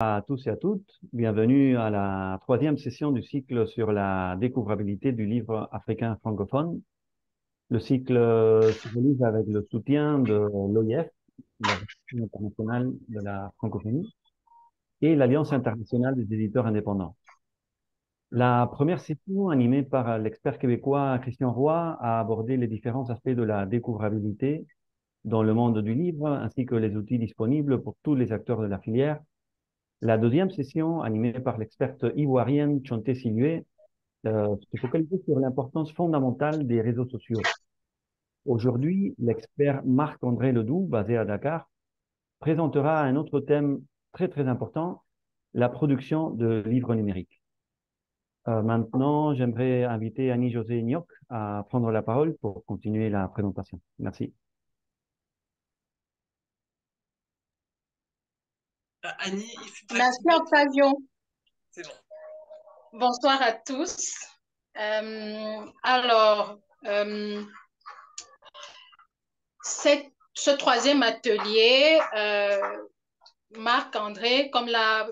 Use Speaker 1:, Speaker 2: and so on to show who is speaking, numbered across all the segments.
Speaker 1: À tous et à toutes, bienvenue à la troisième session du cycle sur la découvrabilité du livre africain francophone. Le cycle se réalise avec le soutien de l'OIF, l'Organisation internationale de la francophonie, et l'Alliance internationale des éditeurs indépendants. La première session, animée par l'expert québécois Christian Roy, a abordé les différents aspects de la découvrabilité dans le monde du livre, ainsi que les outils disponibles pour tous les acteurs de la filière. La deuxième session, animée par l'experte ivoirienne Chonté Silué, se focalisait sur l'importance fondamentale des réseaux sociaux. Aujourd'hui, l'expert Marc-André Ledoux, basé à Dakar, présentera un autre thème très important, la production de livres numériques. Maintenant, j'aimerais inviter Annie-Josée Gnoc à prendre la parole pour continuer la présentation. Merci.
Speaker 2: Annie, il faut
Speaker 3: Merci
Speaker 2: activer.
Speaker 3: Octavio.
Speaker 2: C'est bon.
Speaker 3: Bonsoir à tous. Alors, ce troisième atelier, Marc-André, comme l'a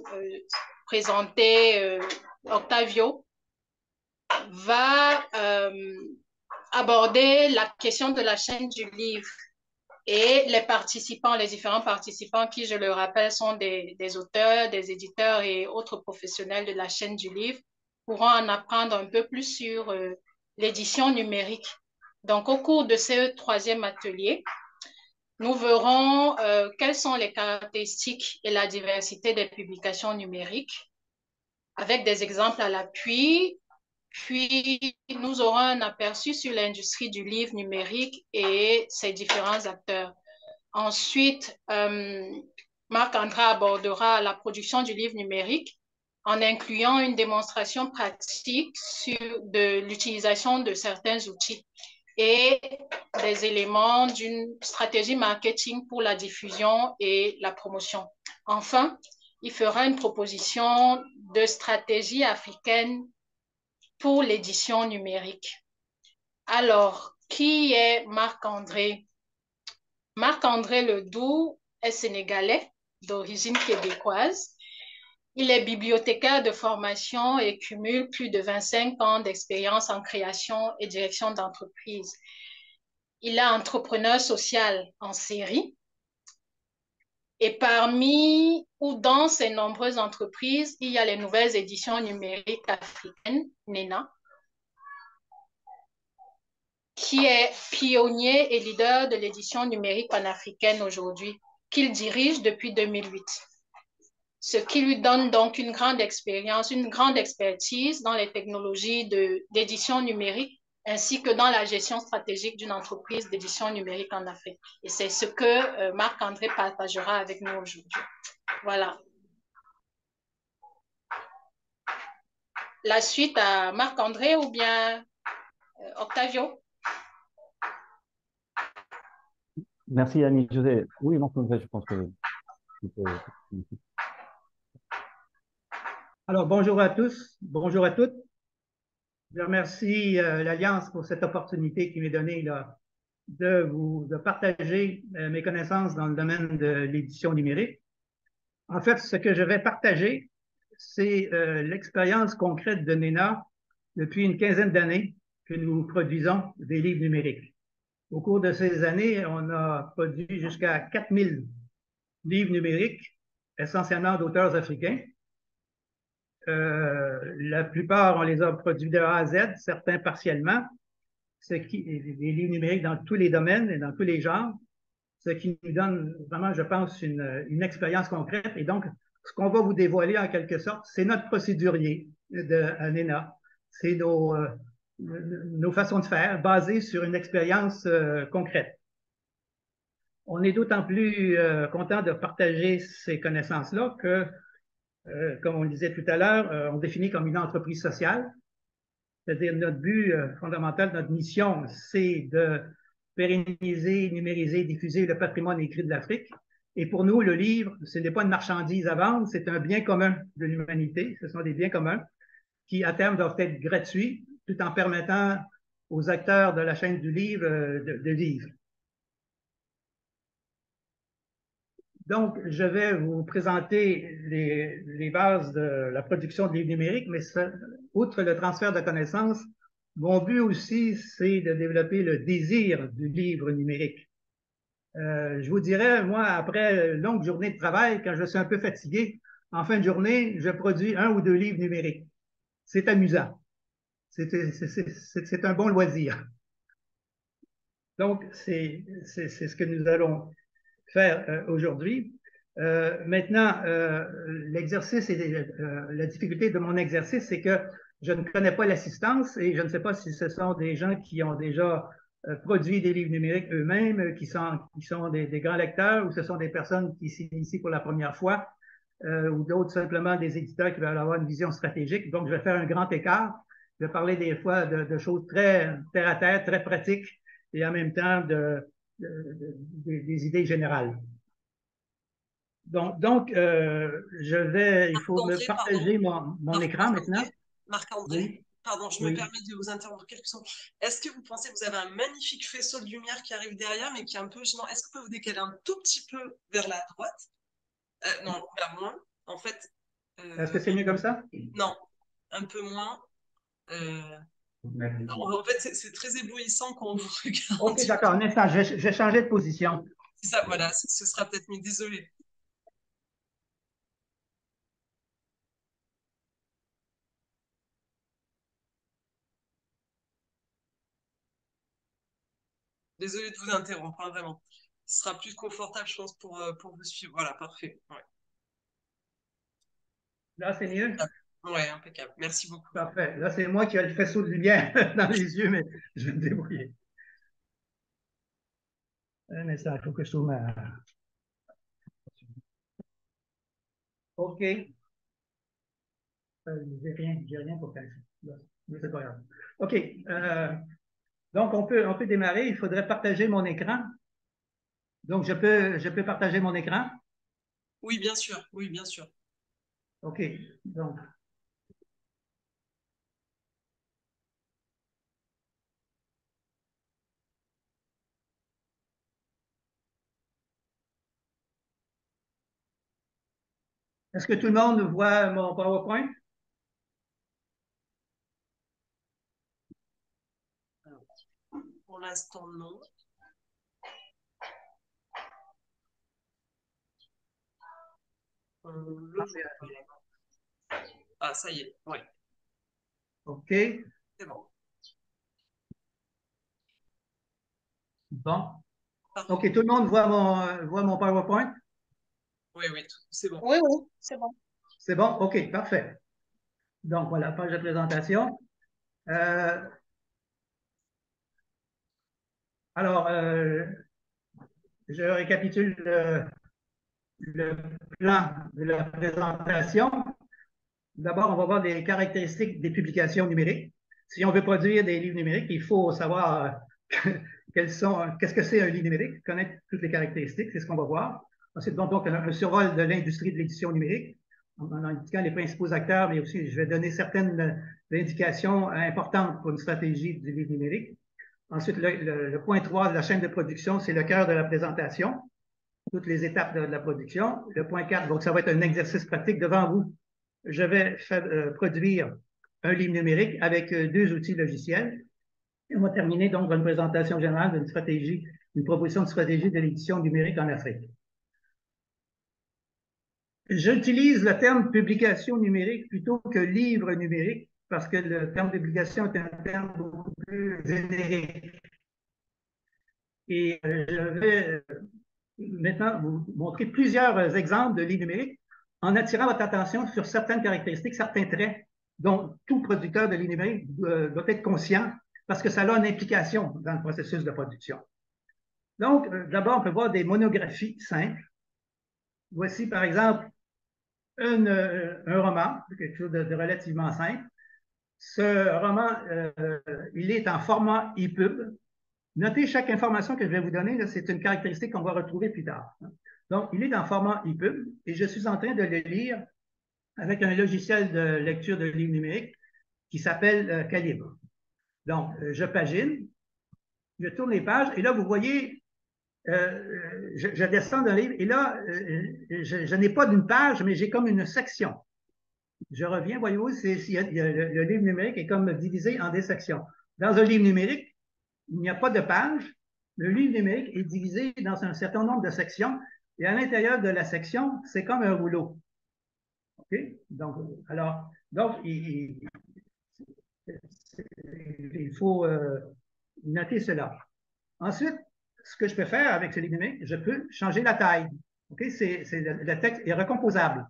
Speaker 3: présenté Octavio, va aborder la question de la chaîne du livre. Et les participants, les différents participants qui, je le rappelle, sont des auteurs, des éditeurs et autres professionnels de la chaîne du livre, pourront en apprendre un peu plus sur l'édition numérique. Donc, au cours de ce troisième atelier, nous verrons quelles sont les caractéristiques et la diversité des publications numériques, avec des exemples à l'appui. Puis, nous aurons un aperçu sur l'industrie du livre numérique et ses différents acteurs. Ensuite, Marc-André abordera la production du livre numérique en incluant une démonstration pratique de l'utilisation de certains outils et des éléments d'une stratégie marketing pour la diffusion et la promotion. Enfin, il fera une proposition de stratégie africaine pour l'édition numérique. Alors, qui est Marc-André? Marc-André Ledoux est sénégalais d'origine québécoise. Il est bibliothécaire de formation et cumule plus de 25 ans d'expérience en création et direction d'entreprise. Il est entrepreneur social en série. Et parmi ou dans ces nombreuses entreprises, il y a les nouvelles éditions numériques africaines, NENA, qui est pionnier et leader de l'édition numérique panafricaine aujourd'hui, qu'il dirige depuis 2008. Ce qui lui donne donc une grande expérience, une grande expertise dans les technologies d'édition numérique, ainsi que dans la gestion stratégique d'une entreprise d'édition numérique en Afrique. Et c'est ce que Marc-André partagera avec nous aujourd'hui. Voilà. La suite à Marc-André ou bien Octavio?
Speaker 1: Merci Annie-Josée. Oui, Marc-André, je pense que tu peux.
Speaker 4: Alors, bonjour à tous, bonjour à toutes. Je remercie l'Alliance pour cette opportunité qui m'est donnée là, de partager mes connaissances dans le domaine de l'édition numérique. En fait, ce que je vais partager, c'est l'expérience concrète de NENA depuis une quinzaine d'années que nous produisons des livres numériques. Au cours de ces années, on a produit jusqu'à 4000 livres numériques, essentiellement d'auteurs africains. La plupart, on les a produits de A à Z, certains partiellement, des livres numériques dans tous les domaines et dans tous les genres, ce qui nous donne vraiment, je pense, une expérience concrète. Et donc, ce qu'on va vous dévoiler en quelque sorte, c'est notre procédurier à NENA. C'est nos façons de faire basées sur une expérience concrète. On est d'autant plus content de partager ces connaissances-là que comme on le disait tout à l'heure, on définit comme une entreprise sociale. C'est-à-dire notre but fondamental, notre mission, c'est de pérenniser, numériser, diffuser le patrimoine écrit de l'Afrique. Et pour nous, le livre, ce n'est pas une marchandise à vendre, c'est un bien commun de l'humanité. Ce sont des biens communs qui, à terme, doivent être gratuits, tout en permettant aux acteurs de la chaîne du livre de vivre. Donc, je vais vous présenter les bases de la production de livres numériques, mais outre le transfert de connaissances, mon but aussi, c'est de développer le désir du livre numérique. Je vous dirais, moi, après une longue journée de travail, quand je suis un peu fatigué, en fin de journée, je produis 1 ou 2 livres numériques. C'est amusant. C'est un bon loisir. Donc, c'est ce que nous allons faire aujourd'hui. Maintenant, l'exercice et la difficulté de mon exercice, c'est que je ne connais pas l'assistance et je ne sais pas si ce sont des gens qui ont déjà produit des livres numériques eux-mêmes, qui sont des grands lecteurs, ou ce sont des personnes qui s'initient pour la première fois, ou d'autres simplement des éditeurs qui veulent avoir une vision stratégique. Donc, je vais faire un grand écart. Je vais parler des fois de choses très terre à terre, très pratiques, et en même temps des idées générales. Il faut me partager mon écran maintenant.
Speaker 2: Marc-André,
Speaker 4: Oui,
Speaker 2: pardon, je me permets de vous interrompre quelques secondes. Est-ce que vous pensez que vous avez un magnifique faisceau de lumière qui arrive derrière, mais qui est un peu gênant? Est-ce que vous pouvez vous décaler un tout petit peu vers la droite? Non, vers moins. En fait.
Speaker 4: Est-ce que c'est mieux comme ça?
Speaker 2: Non, un peu moins. En fait, c'est très éblouissant quand on vous regarde.
Speaker 4: OK, d'accord. Un instant, je vais changer de position.
Speaker 2: C'est ça, voilà, ce sera peut-être mieux. Désolé. Désolé de vous interrompre, hein, vraiment. Ce sera plus confortable, je pense, pour vous suivre. Voilà, parfait. Ouais.
Speaker 4: Là, c'est mieux?
Speaker 2: Ouais, impeccable. Merci beaucoup.
Speaker 4: Parfait. Là, c'est moi qui ai le faisceau de lumière dans les yeux, mais je vais me débrouiller. Un instant, il faut que je trouve ma... OK. J'ai rien pour faire ça. C'est pas grave. OK. Donc, on peut démarrer. Il faudrait partager mon écran. Donc, je peux partager mon écran?
Speaker 2: Oui, bien sûr. Oui, bien sûr.
Speaker 4: OK. Donc, est-ce que tout le monde voit mon PowerPoint?
Speaker 2: Pour l'instant, non. Ah, ça y est. Ouais.
Speaker 4: OK.
Speaker 2: C'est bon.
Speaker 4: Bon.
Speaker 2: Parfait.
Speaker 4: OK, tout le monde voit mon PowerPoint?
Speaker 2: Oui, oui, c'est bon.
Speaker 3: Oui, oui, c'est bon.
Speaker 4: C'est bon? OK, parfait. Donc, voilà, page de présentation. Alors, je récapitule le plan de la présentation. D'abord, on va voir les caractéristiques des publications numériques. Si on veut produire des livres numériques, il faut savoir qu'est-ce que c'est un livre numérique, connaître toutes les caractéristiques, c'est ce qu'on va voir. Ensuite, donc un survol de l'industrie de l'édition numérique, en indiquant les principaux acteurs, mais aussi je vais donner certaines indications importantes pour une stratégie du livre numérique. Ensuite, le point 3 de la chaîne de production, c'est le cœur de la présentation, toutes les étapes de la production. Le point 4, donc ça va être un exercice pratique devant vous. Je vais produire un livre numérique avec 2 outils logiciels. Et on va terminer donc par une présentation générale d'une stratégie, une proposition de stratégie de l'édition numérique en Afrique. J'utilise le terme publication numérique plutôt que livre numérique parce que le terme publication est un terme beaucoup plus générique. Et je vais maintenant vous montrer plusieurs exemples de livres numériques en attirant votre attention sur certaines caractéristiques, certains traits dont tout producteur de livres numériques doit être conscient parce que ça a une implication dans le processus de production. Donc, d'abord, on peut voir des monographies simples. Voici, par exemple, un roman, quelque chose de relativement simple. Ce roman, il est en format EPUB. Notez chaque information que je vais vous donner, c'est une caractéristique qu'on va retrouver plus tard. Donc, il est en format EPUB et je suis en train de le lire avec un logiciel de lecture de livres numériques qui s'appelle Calibre. Donc, je pagine, je tourne les pages et là, vous voyez je descends d'un livre et là, je n'ai pas d'une page, mais j'ai comme une section. Je reviens, voyez-vous, le livre numérique est comme divisé en des sections. Dans un livre numérique, il n'y a pas de page. Le livre numérique est divisé dans un certain nombre de sections et à l'intérieur de la section, c'est comme un rouleau. OK? Donc il faut noter cela. Ensuite, ce que je peux faire avec ce livre numérique, je peux changer la taille. Okay? Le texte est recomposable.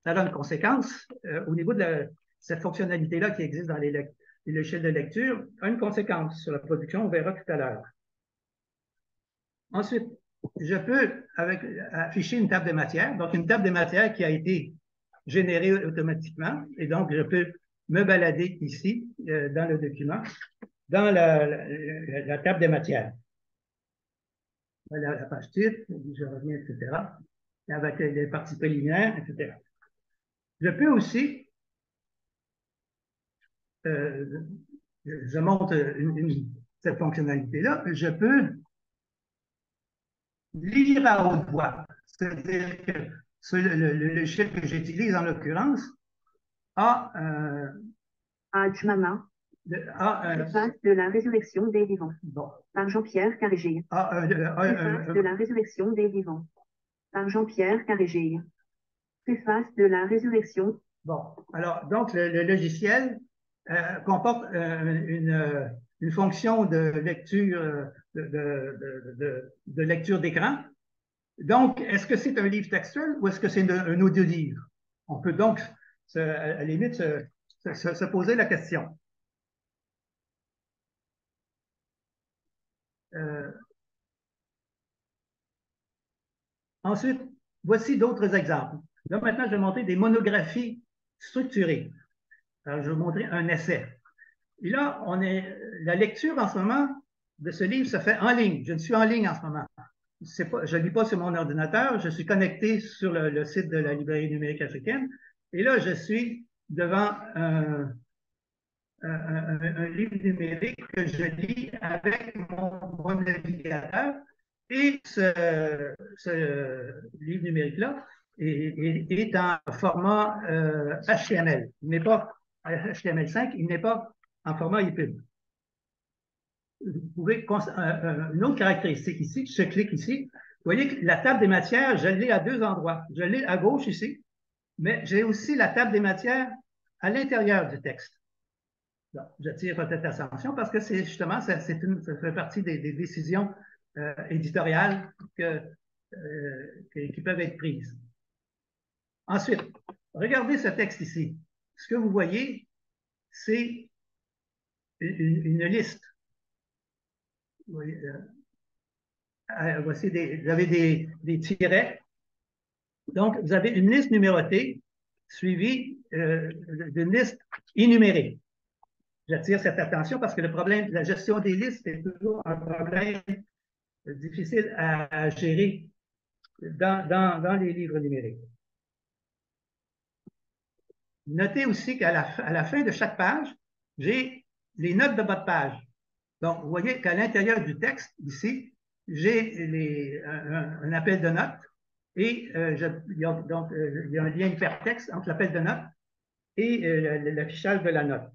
Speaker 4: Ça a une conséquence au niveau de cette fonctionnalité-là qui existe dans les logiciels de lecture, a une conséquence sur la production, on verra tout à l'heure. Ensuite, je peux afficher une table de matière, donc une table de matière qui a été générée automatiquement, et donc je peux me balader ici, dans le document, dans la table de matière. Voilà la page titre, je reviens, etc., avec les parties préliminaires, etc. Je peux aussi, je montre cette fonctionnalité-là, je peux lire à haute voix. C'est-à-dire que le logiciel que j'utilise en l'occurrence a
Speaker 5: Préface de la résurrection des vivants.
Speaker 4: Bon.
Speaker 5: Par Jean-Pierre Carrégé. Préface de la résurrection des vivants. Par Jean-Pierre Carrégé. Préface de la résurrection.
Speaker 4: Bon, alors, donc, le logiciel comporte une fonction de lecture de lecture d'écran. Donc, est-ce que c'est un livre textuel ou est-ce que c'est un audio-livre? On peut donc, à la limite, se poser la question. Ensuite, voici d'autres exemples. Là, maintenant, je vais montrer des monographies structurées. Alors, je vais vous montrer un essai. Et là, la lecture en ce moment de ce livre se fait en ligne. Je suis en ligne en ce moment. Je ne lis pas sur mon ordinateur, je suis connecté sur le site de la Librairie numérique africaine. Et là, je suis devant un livre numérique que je lis avec mon navigateur. Et ce livre numérique-là est en format HTML. Il n'est pas HTML5, il n'est pas en format EPUB. Vous pouvez, une autre caractéristique ici, je clique ici, vous voyez que la table des matières, je l'ai à deux endroits. Je l'ai à gauche ici, mais j'ai aussi la table des matières à l'intérieur du texte. Donc, j'attire votre attention parce que c'est justement, ça fait partie des décisions éditoriales qui peuvent être prises. Ensuite, regardez ce texte ici. Ce que vous voyez, c'est une liste. Voyez, voici vous avez des tirets. Donc, vous avez une liste numérotée suivie d'une liste énumérée. J'attire cette attention parce que le problème de la gestion des listes est toujours un problème difficile à gérer dans les livres numériques. Notez aussi qu'à la fin de chaque page, j'ai les notes de bas de page. Donc, vous voyez qu'à l'intérieur du texte, ici, j'ai un appel de notes et il y a un lien hypertexte entre l'appel de notes et l'affichage de la note.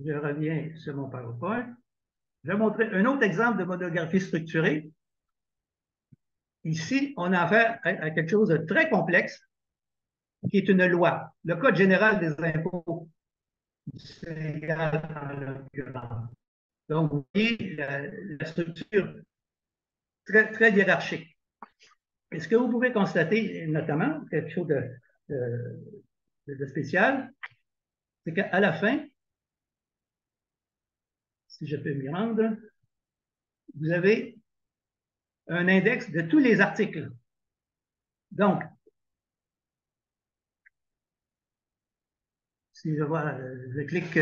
Speaker 4: Je reviens sur mon PowerPoint. Je vais montrer un autre exemple de monographie structurée. Ici, on a affaire à quelque chose de très complexe, qui est une loi, le Code général des impôts sénégal en l'occurrence. Donc, vous voyez la structure très, très hiérarchique. Et ce que vous pouvez constater, notamment, quelque chose de spécial, c'est qu'à la fin, si je peux m'y rendre, vous avez un index de tous les articles. Donc, si je clique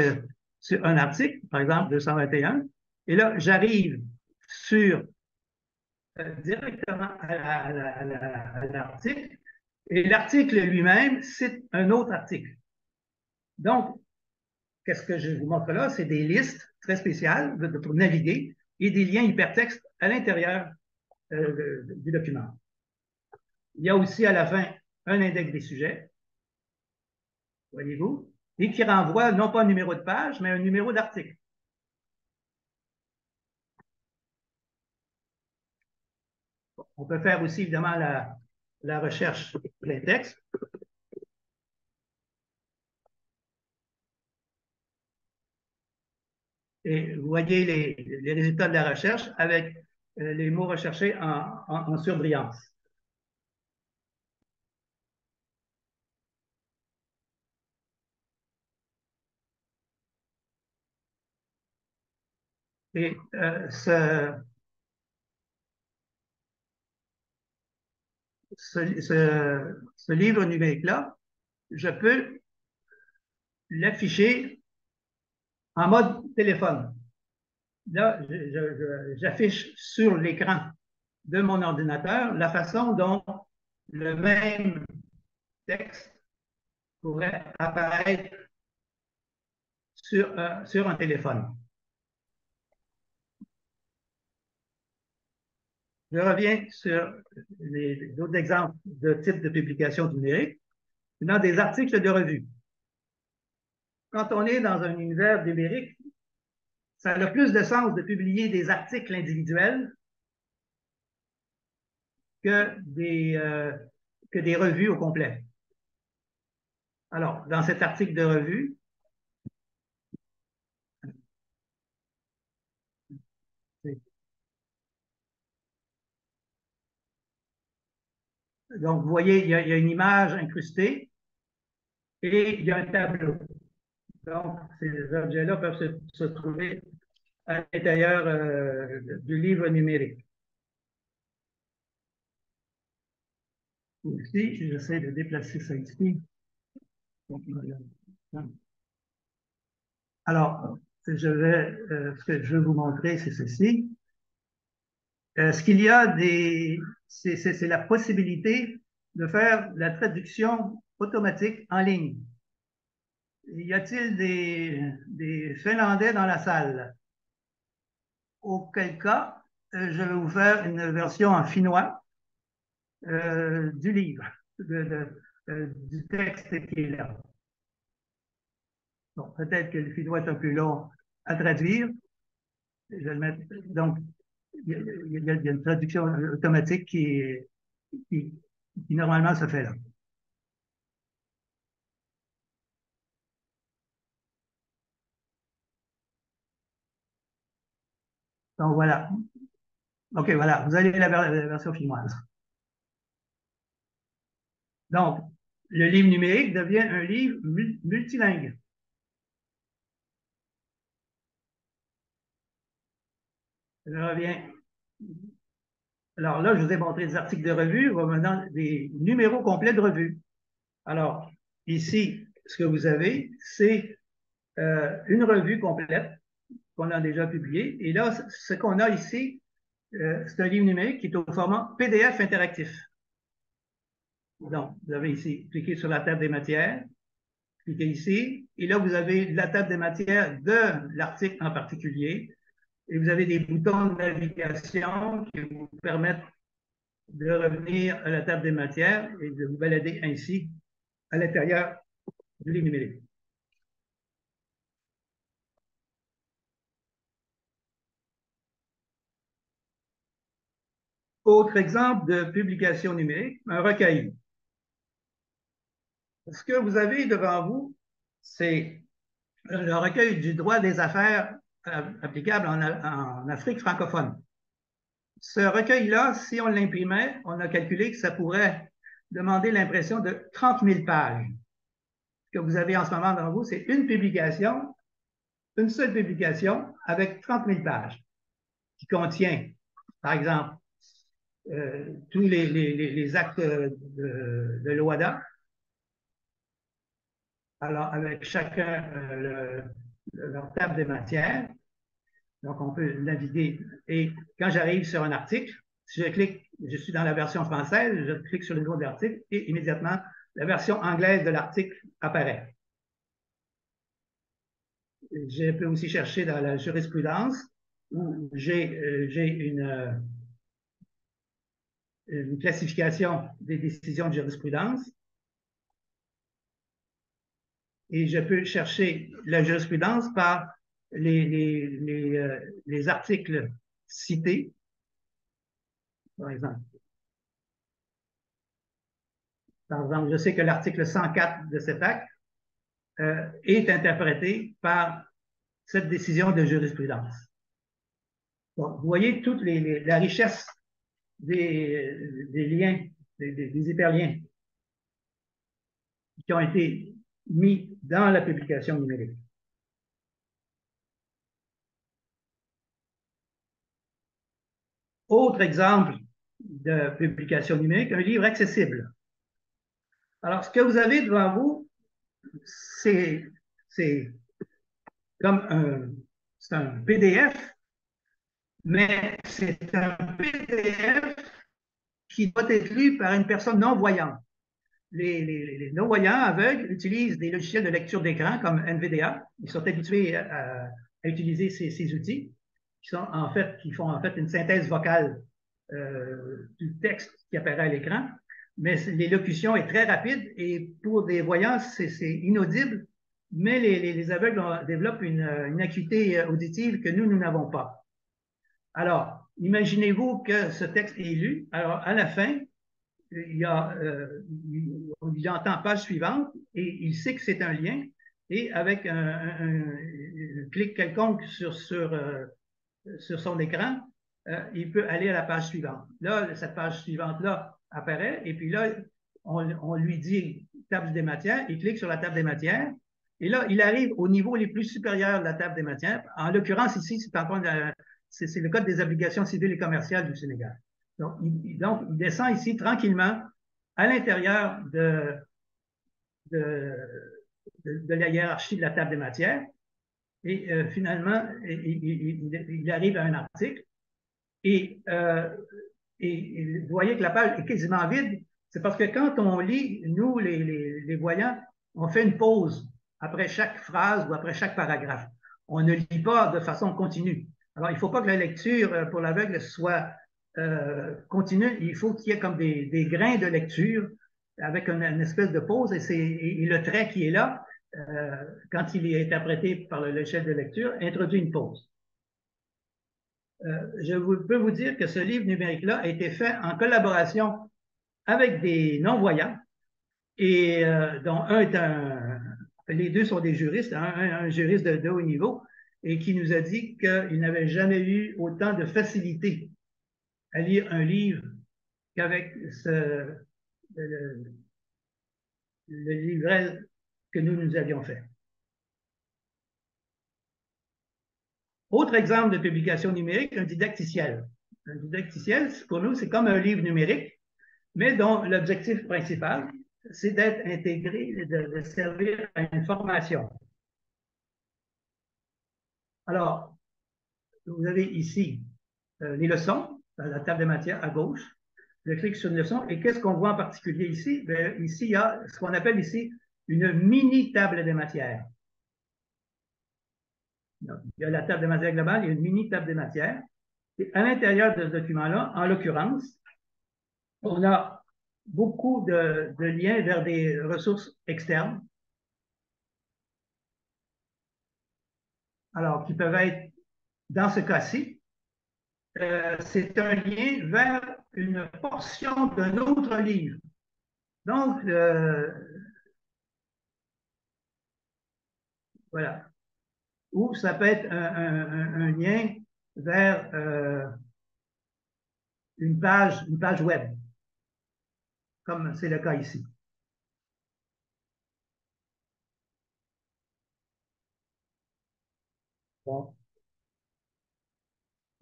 Speaker 4: sur un article, par exemple 221, et là, j'arrive sur directement à l'article, et l'article lui-même cite un autre article. Donc, qu'est-ce que je vous montre là? C'est des listes très spéciales pour naviguer et des liens hypertextes à l'intérieur du document. Il y a aussi à la fin un index des sujets, voyez-vous, et qui renvoie non pas un numéro de page, mais un numéro d'article. On peut faire aussi évidemment la recherche plein texte. Et vous voyez les résultats de la recherche avec les mots recherchés en surbrillance. Et ce livre numérique-là, je peux l'afficher en mode téléphone. Là, j'affiche sur l'écran de mon ordinateur la façon dont le même texte pourrait apparaître sur un téléphone. Je reviens sur d'autres exemples de types de publications numériques. Dans des articles de revue. Quand on est dans un univers numérique, ça a le plus de sens de publier des articles individuels que des revues au complet. Alors, dans cet article de revue, donc vous voyez, il y a une image incrustée et il y a un tableau. Donc, ces objets-là peuvent se trouver à l'intérieur du livre numérique. Ici, j'essaie de déplacer ça ici. Alors, ce que je vais vous montrer, c'est ceci. Ce qu'il y a c'est la possibilité de faire la traduction automatique en ligne. Y a-t-il des Finlandais dans la salle? Auquel cas, je vais vous faire une version en finnois du livre, du texte qui est là. Bon, peut-être que le finnois est un peu long à traduire. Je vais le mettre. Donc, il y a une traduction automatique qui normalement se fait là. Donc voilà. OK, voilà. Vous avez la version finnoise. Donc, le livre numérique devient un livre multilingue. Je reviens. Alors là, je vous ai montré des articles de revue, on va maintenant des numéros complets de revue. Alors, ici, ce que vous avez, c'est une revue complète qu'on a déjà publiée. Et là, ce qu'on a ici, c'est un livre numérique qui est au format PDF interactif. Donc, vous avez ici, cliquez sur la table des matières, cliquez ici, et là, vous avez la table des matières de l'article en particulier, et vous avez des boutons de navigation qui vous permettent de revenir à la table des matières et de vous balader ainsi à l'intérieur du livre numérique. Autre exemple de publication numérique, un recueil. Ce que vous avez devant vous, c'est le recueil du droit des affaires applicable en Afrique francophone. Ce recueil-là, si on l'imprimait, on a calculé que ça pourrait demander l'impression de 30 000 pages. Ce que vous avez en ce moment devant vous, c'est une publication, une seule publication avec 30 000 pages, qui contient, par exemple, tous les actes de l'OADA. Alors, avec chacun leur table des matières. Donc, on peut naviguer. Et quand j'arrive sur un article, si je clique, je suis dans la version française, je clique sur le nom de l'article et immédiatement, la version anglaise de l'article apparaît. je peux aussi chercher dans la jurisprudence où j'ai une classification des décisions de jurisprudence. Et je peux chercher la jurisprudence par les articles cités, par exemple. Par exemple, je sais que l'article 104 de cet acte est interprété par cette décision de jurisprudence. Donc, vous voyez toute la richesse des liens, des hyperliens qui ont été mis dans la publication numérique. Autre exemple de publication numérique, un livre accessible. Alors, ce que vous avez devant vous, c'est comme un PDF, mais c'est un PDF qui doit être lu par une personne non-voyante. Les non-voyants aveugles utilisent des logiciels de lecture d'écran comme NVDA. Ils sont habitués à utiliser ces outils qui font en fait une synthèse vocale du texte qui apparaît à l'écran. Mais l'élocution est très rapide et pour des voyants, c'est inaudible, mais les aveugles développent une acuité auditive que nous n'avons pas. Alors, imaginez-vous que ce texte est lu. Alors, à la fin, il entend page suivante et il sait que c'est un lien. Et avec un clic quelconque sur son écran, il peut aller à la page suivante. Là, cette page suivante-là apparaît et puis là, on lui dit table des matières, il clique sur la table des matières et là, il arrive au niveau les plus supérieurs de la table des matières. En l'occurrence, ici, c'est le Code des obligations civiles et commerciales du Sénégal. Donc, il descend ici tranquillement à l'intérieur de la hiérarchie de la table des matières. Et finalement, il arrive à un article. Et vous voyez que la page est quasiment vide. C'est parce que quand on lit, nous, les voyants, on fait une pause après chaque phrase ou après chaque paragraphe. On ne lit pas de façon continue. Alors, il ne faut pas que la lecture pour l'aveugle soit continue. Il faut qu'il y ait comme des grains de lecture avec une espèce de pause et le trait qui est là, quand il est interprété par le logiciel de lecture, introduit une pause. Je peux vous dire que ce livre numérique-là a été fait en collaboration avec des non-voyants et dont les deux sont des juristes, un juriste de haut niveau et qui nous a dit qu'il n'avait jamais eu autant de facilité à lire un livre qu'avec le livret que nous avions fait. Autre exemple de publication numérique, un didacticiel. Un didacticiel, pour nous, c'est comme un livre numérique, mais dont l'objectif principal, c'est d'être intégré, de servir à une formation. Alors, vous avez ici les leçons, dans la table des matières à gauche. Je clique sur une leçon et qu'est-ce qu'on voit en particulier ici? Bien, ici, il y a ce qu'on appelle ici une mini table des matières. Donc, il y a la table des matières globale, il y a une mini table des matières. Et à l'intérieur de ce document-là, en l'occurrence, on a beaucoup de liens vers des ressources externes. Alors, qui peuvent être, dans ce cas-ci, c'est un lien vers une portion d'un autre livre. Donc, voilà. Ou ça peut être un lien vers une page web, comme c'est le cas ici. Bon.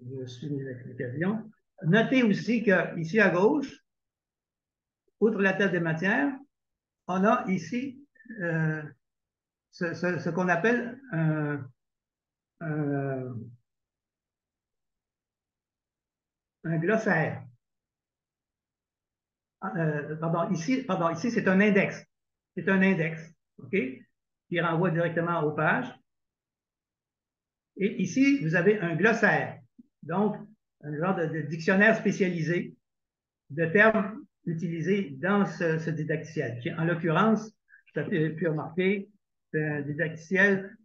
Speaker 4: Je suis l'explication. Notez aussi qu'ici à gauche, outre la table des matières, on a ici ce qu'on appelle un glossaire. Ici, c'est un index. C'est un index, OK, qui renvoie directement aux pages. Et ici, vous avez un glossaire, donc un genre de dictionnaire spécialisé de termes utilisés dans ce didacticiel, qui en l'occurrence, vous avez pu remarquer, c'est un didacticiel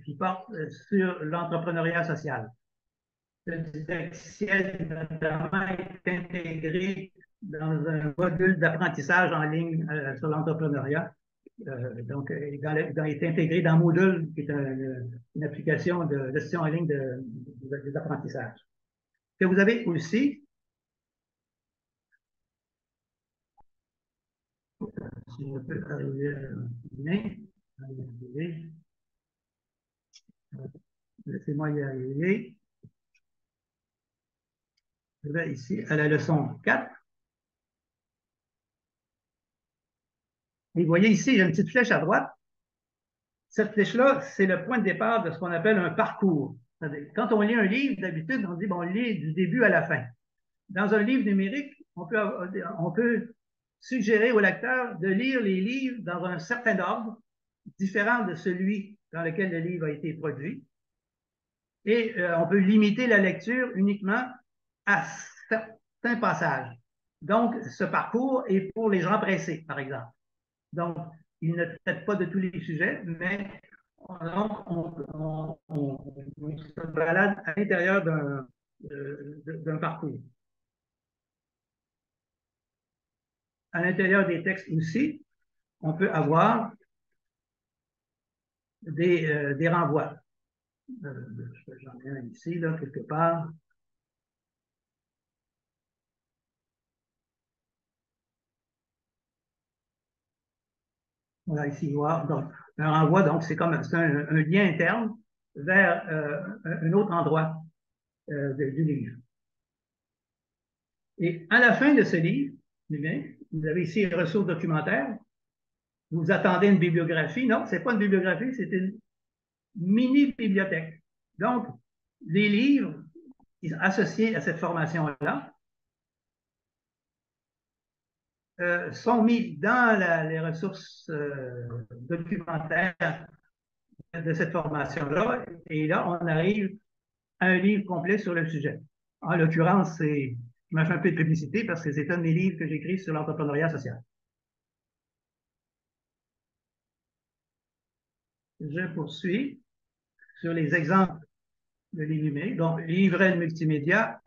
Speaker 4: qui porte sur l'entrepreneuriat social. Ce didacticiel, notamment, est intégré dans un module d'apprentissage en ligne sur l'entrepreneuriat. Donc, il est intégré dans Moodle, qui est une application de gestion en ligne d'apprentissage. Que vous avez aussi, si je peux arriver à bien, laissez-moi y arriver. Je vais ici à la leçon 4. Et vous voyez ici, j'ai une petite flèche à droite. Cette flèche-là, c'est le point de départ de ce qu'on appelle un parcours. Quand on lit un livre, d'habitude, on dit, bon, on lit du début à la fin. Dans un livre numérique, on peut suggérer au lecteur de lire les livres dans un certain ordre, différent de celui dans lequel le livre a été produit. Et on peut limiter la lecture uniquement à certains passages. Donc, ce parcours est pour les gens pressés, par exemple. Donc, il ne traite pas de tous les sujets, mais on se balade à l'intérieur d'un parcours. À l'intérieur des textes aussi, on peut avoir des renvois. J'en ai un ici, là, quelque part. Voilà, ici, voir. Donc, un renvoi, donc, c'est comme un lien interne vers un autre endroit du livre. Et à la fin de ce livre, vous avez ici les ressources documentaires. Vous attendez une bibliographie. Non, ce n'est pas une bibliographie, c'est une mini-bibliothèque. Donc, les livres associés à cette formation-là sont mis dans les ressources documentaires de cette formation-là. Et là, on arrive à un livre complet sur le sujet. En l'occurrence, je me fais un peu de publicité parce que c'est un des livres que j'écris sur l'entrepreneuriat social. Je poursuis sur les exemples de livres numériques. Donc, livret multimédia.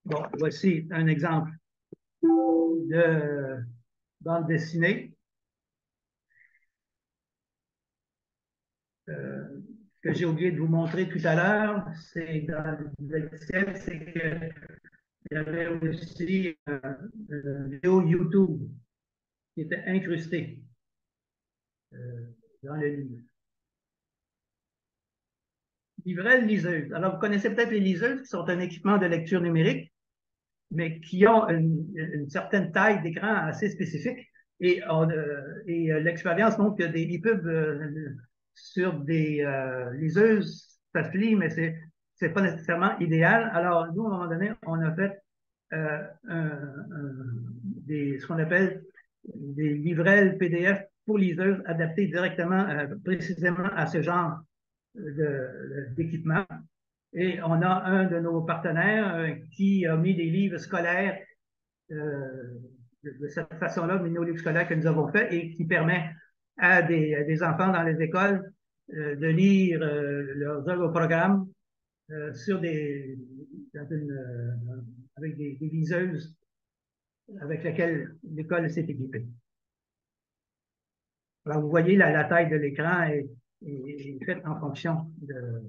Speaker 4: Bon, voici un exemple de bande dessinée. Que j'ai oublié de vous montrer tout à l'heure, c'est dans le logiciel, c'est qu'il y avait aussi une vidéo YouTube qui était incrustée dans le livre. Livret de liseuse. Alors, vous connaissez peut-être les liseuses qui sont un équipement de lecture numérique, mais qui ont une certaine taille d'écran assez spécifique. Et l'expérience montre qu'ils peuvent, sur des liseuses, ça se lit, mais c'est pas nécessairement idéal. Alors, nous, à un moment donné, on a fait ce qu'on appelle des livrets PDF pour liseuses adaptés directement, précisément à ce genre d'équipement. Et on a un de nos partenaires qui a mis des livres scolaires de cette façon-là, nos livres scolaires que nous avons faits et qui permet à des enfants dans les écoles de lire leurs œuvres au programme avec des liseuses avec lesquelles l'école s'est équipée. Alors, vous voyez, la taille de l'écran est faite en fonction de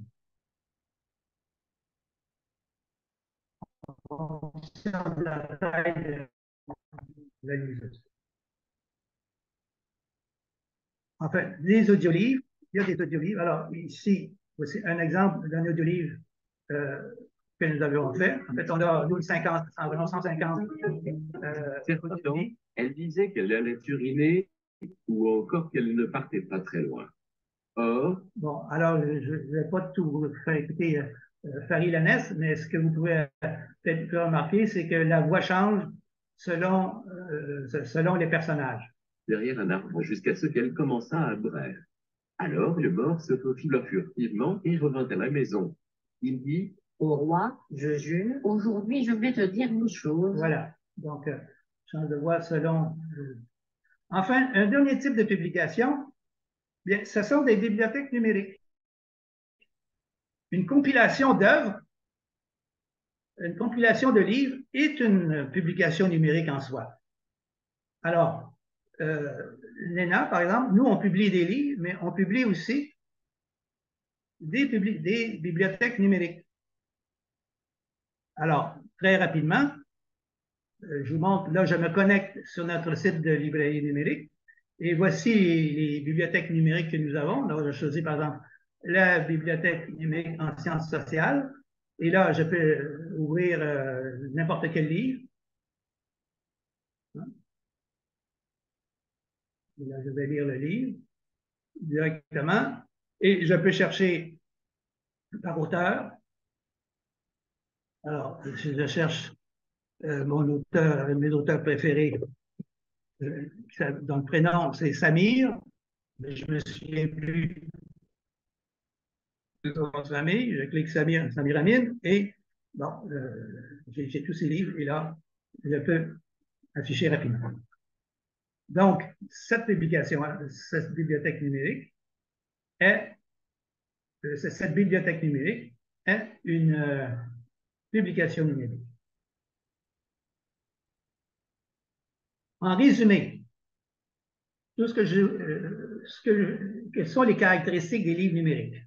Speaker 4: la taille de la liseuse. En fait, les audiolivres, il y a des audiolivres. Alors, ici, voici un exemple d'un audiolivre que nous avions fait. En fait, on a environ 150.
Speaker 6: Elle disait qu'elle allait uriner ou encore qu'elle ne partait pas très loin. Or.
Speaker 4: Bon, alors, je ne vais pas tout vous faire écouter Farid Lanès, mais ce que vous pouvez peut-être remarquer, c'est que la voix change selon les personnages.
Speaker 6: Derrière un arbre jusqu'à ce qu'elle commença à braire. Alors, le mort se faufila furtivement et revint à la maison. Il dit,
Speaker 5: Au roi, je jure, aujourd'hui je vais te dire une chose.
Speaker 4: Voilà. Donc, chance de voix selon. Enfin, un dernier type de publication, bien, ce sont des bibliothèques numériques. Une compilation d'œuvres, une compilation de livres est une publication numérique en soi. Alors, l'ENA, par exemple, nous, on publie des livres, mais on publie aussi des bibliothèques numériques. Alors, très rapidement, je vous montre, là, je me connecte sur notre site de librairie numérique et voici les bibliothèques numériques que nous avons. Là, je choisis, par exemple, la bibliothèque numérique en sciences sociales. Et là, je peux ouvrir n'importe quel livre. Et là, je vais lire le livre directement. Et je peux chercher par auteur. Alors, si je cherche mon auteur, mes auteurs préférés, dont le prénom, c'est Samir, mais je me souviens plus de son famille. Je clique Samir Amin et bon, j'ai tous ces livres et là, je peux afficher rapidement. Donc, cette publication, cette bibliothèque numérique est une publication numérique. En résumé, tout quelles sont les caractéristiques des livres numériques?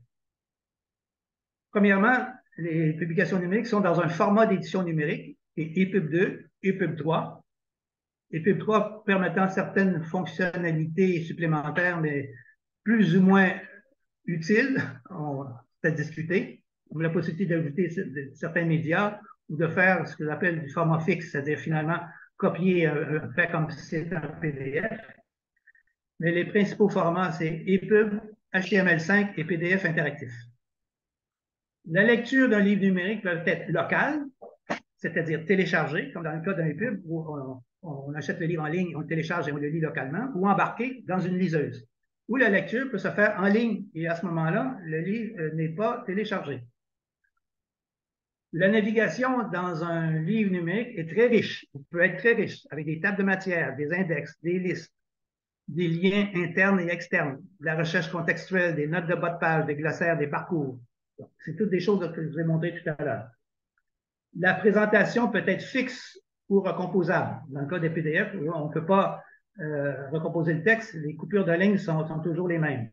Speaker 4: Premièrement, les publications numériques sont dans un format d'édition numérique, et EPUB 2, EPUB 3. EPUB 3 permettant certaines fonctionnalités supplémentaires, mais plus ou moins utiles, c'est à discuter. On a la possibilité d'ajouter certains médias ou de faire ce que j'appelle du format fixe, c'est-à-dire finalement copier, faire comme si c'était un PDF. Mais les principaux formats, c'est EPUB, HTML5 et PDF interactif. La lecture d'un livre numérique peut être locale, c'est-à-dire téléchargée, comme dans le cas d'un EPUB, où on achète le livre en ligne, on le télécharge et on le lit localement, ou embarqué dans une liseuse, où la lecture peut se faire en ligne et à ce moment-là, le livre n'est pas téléchargé. La navigation dans un livre numérique est très riche, peut être très riche, avec des tables de matière, des index, des listes, des liens internes et externes, de la recherche contextuelle, des notes de bas de page, des glossaires, des parcours. C'est toutes des choses que je vous ai montrées tout à l'heure. La présentation peut être fixe ou recomposable. Dans le cas des PDF, on ne peut pas recomposer le texte, les coupures de lignes sont toujours les mêmes.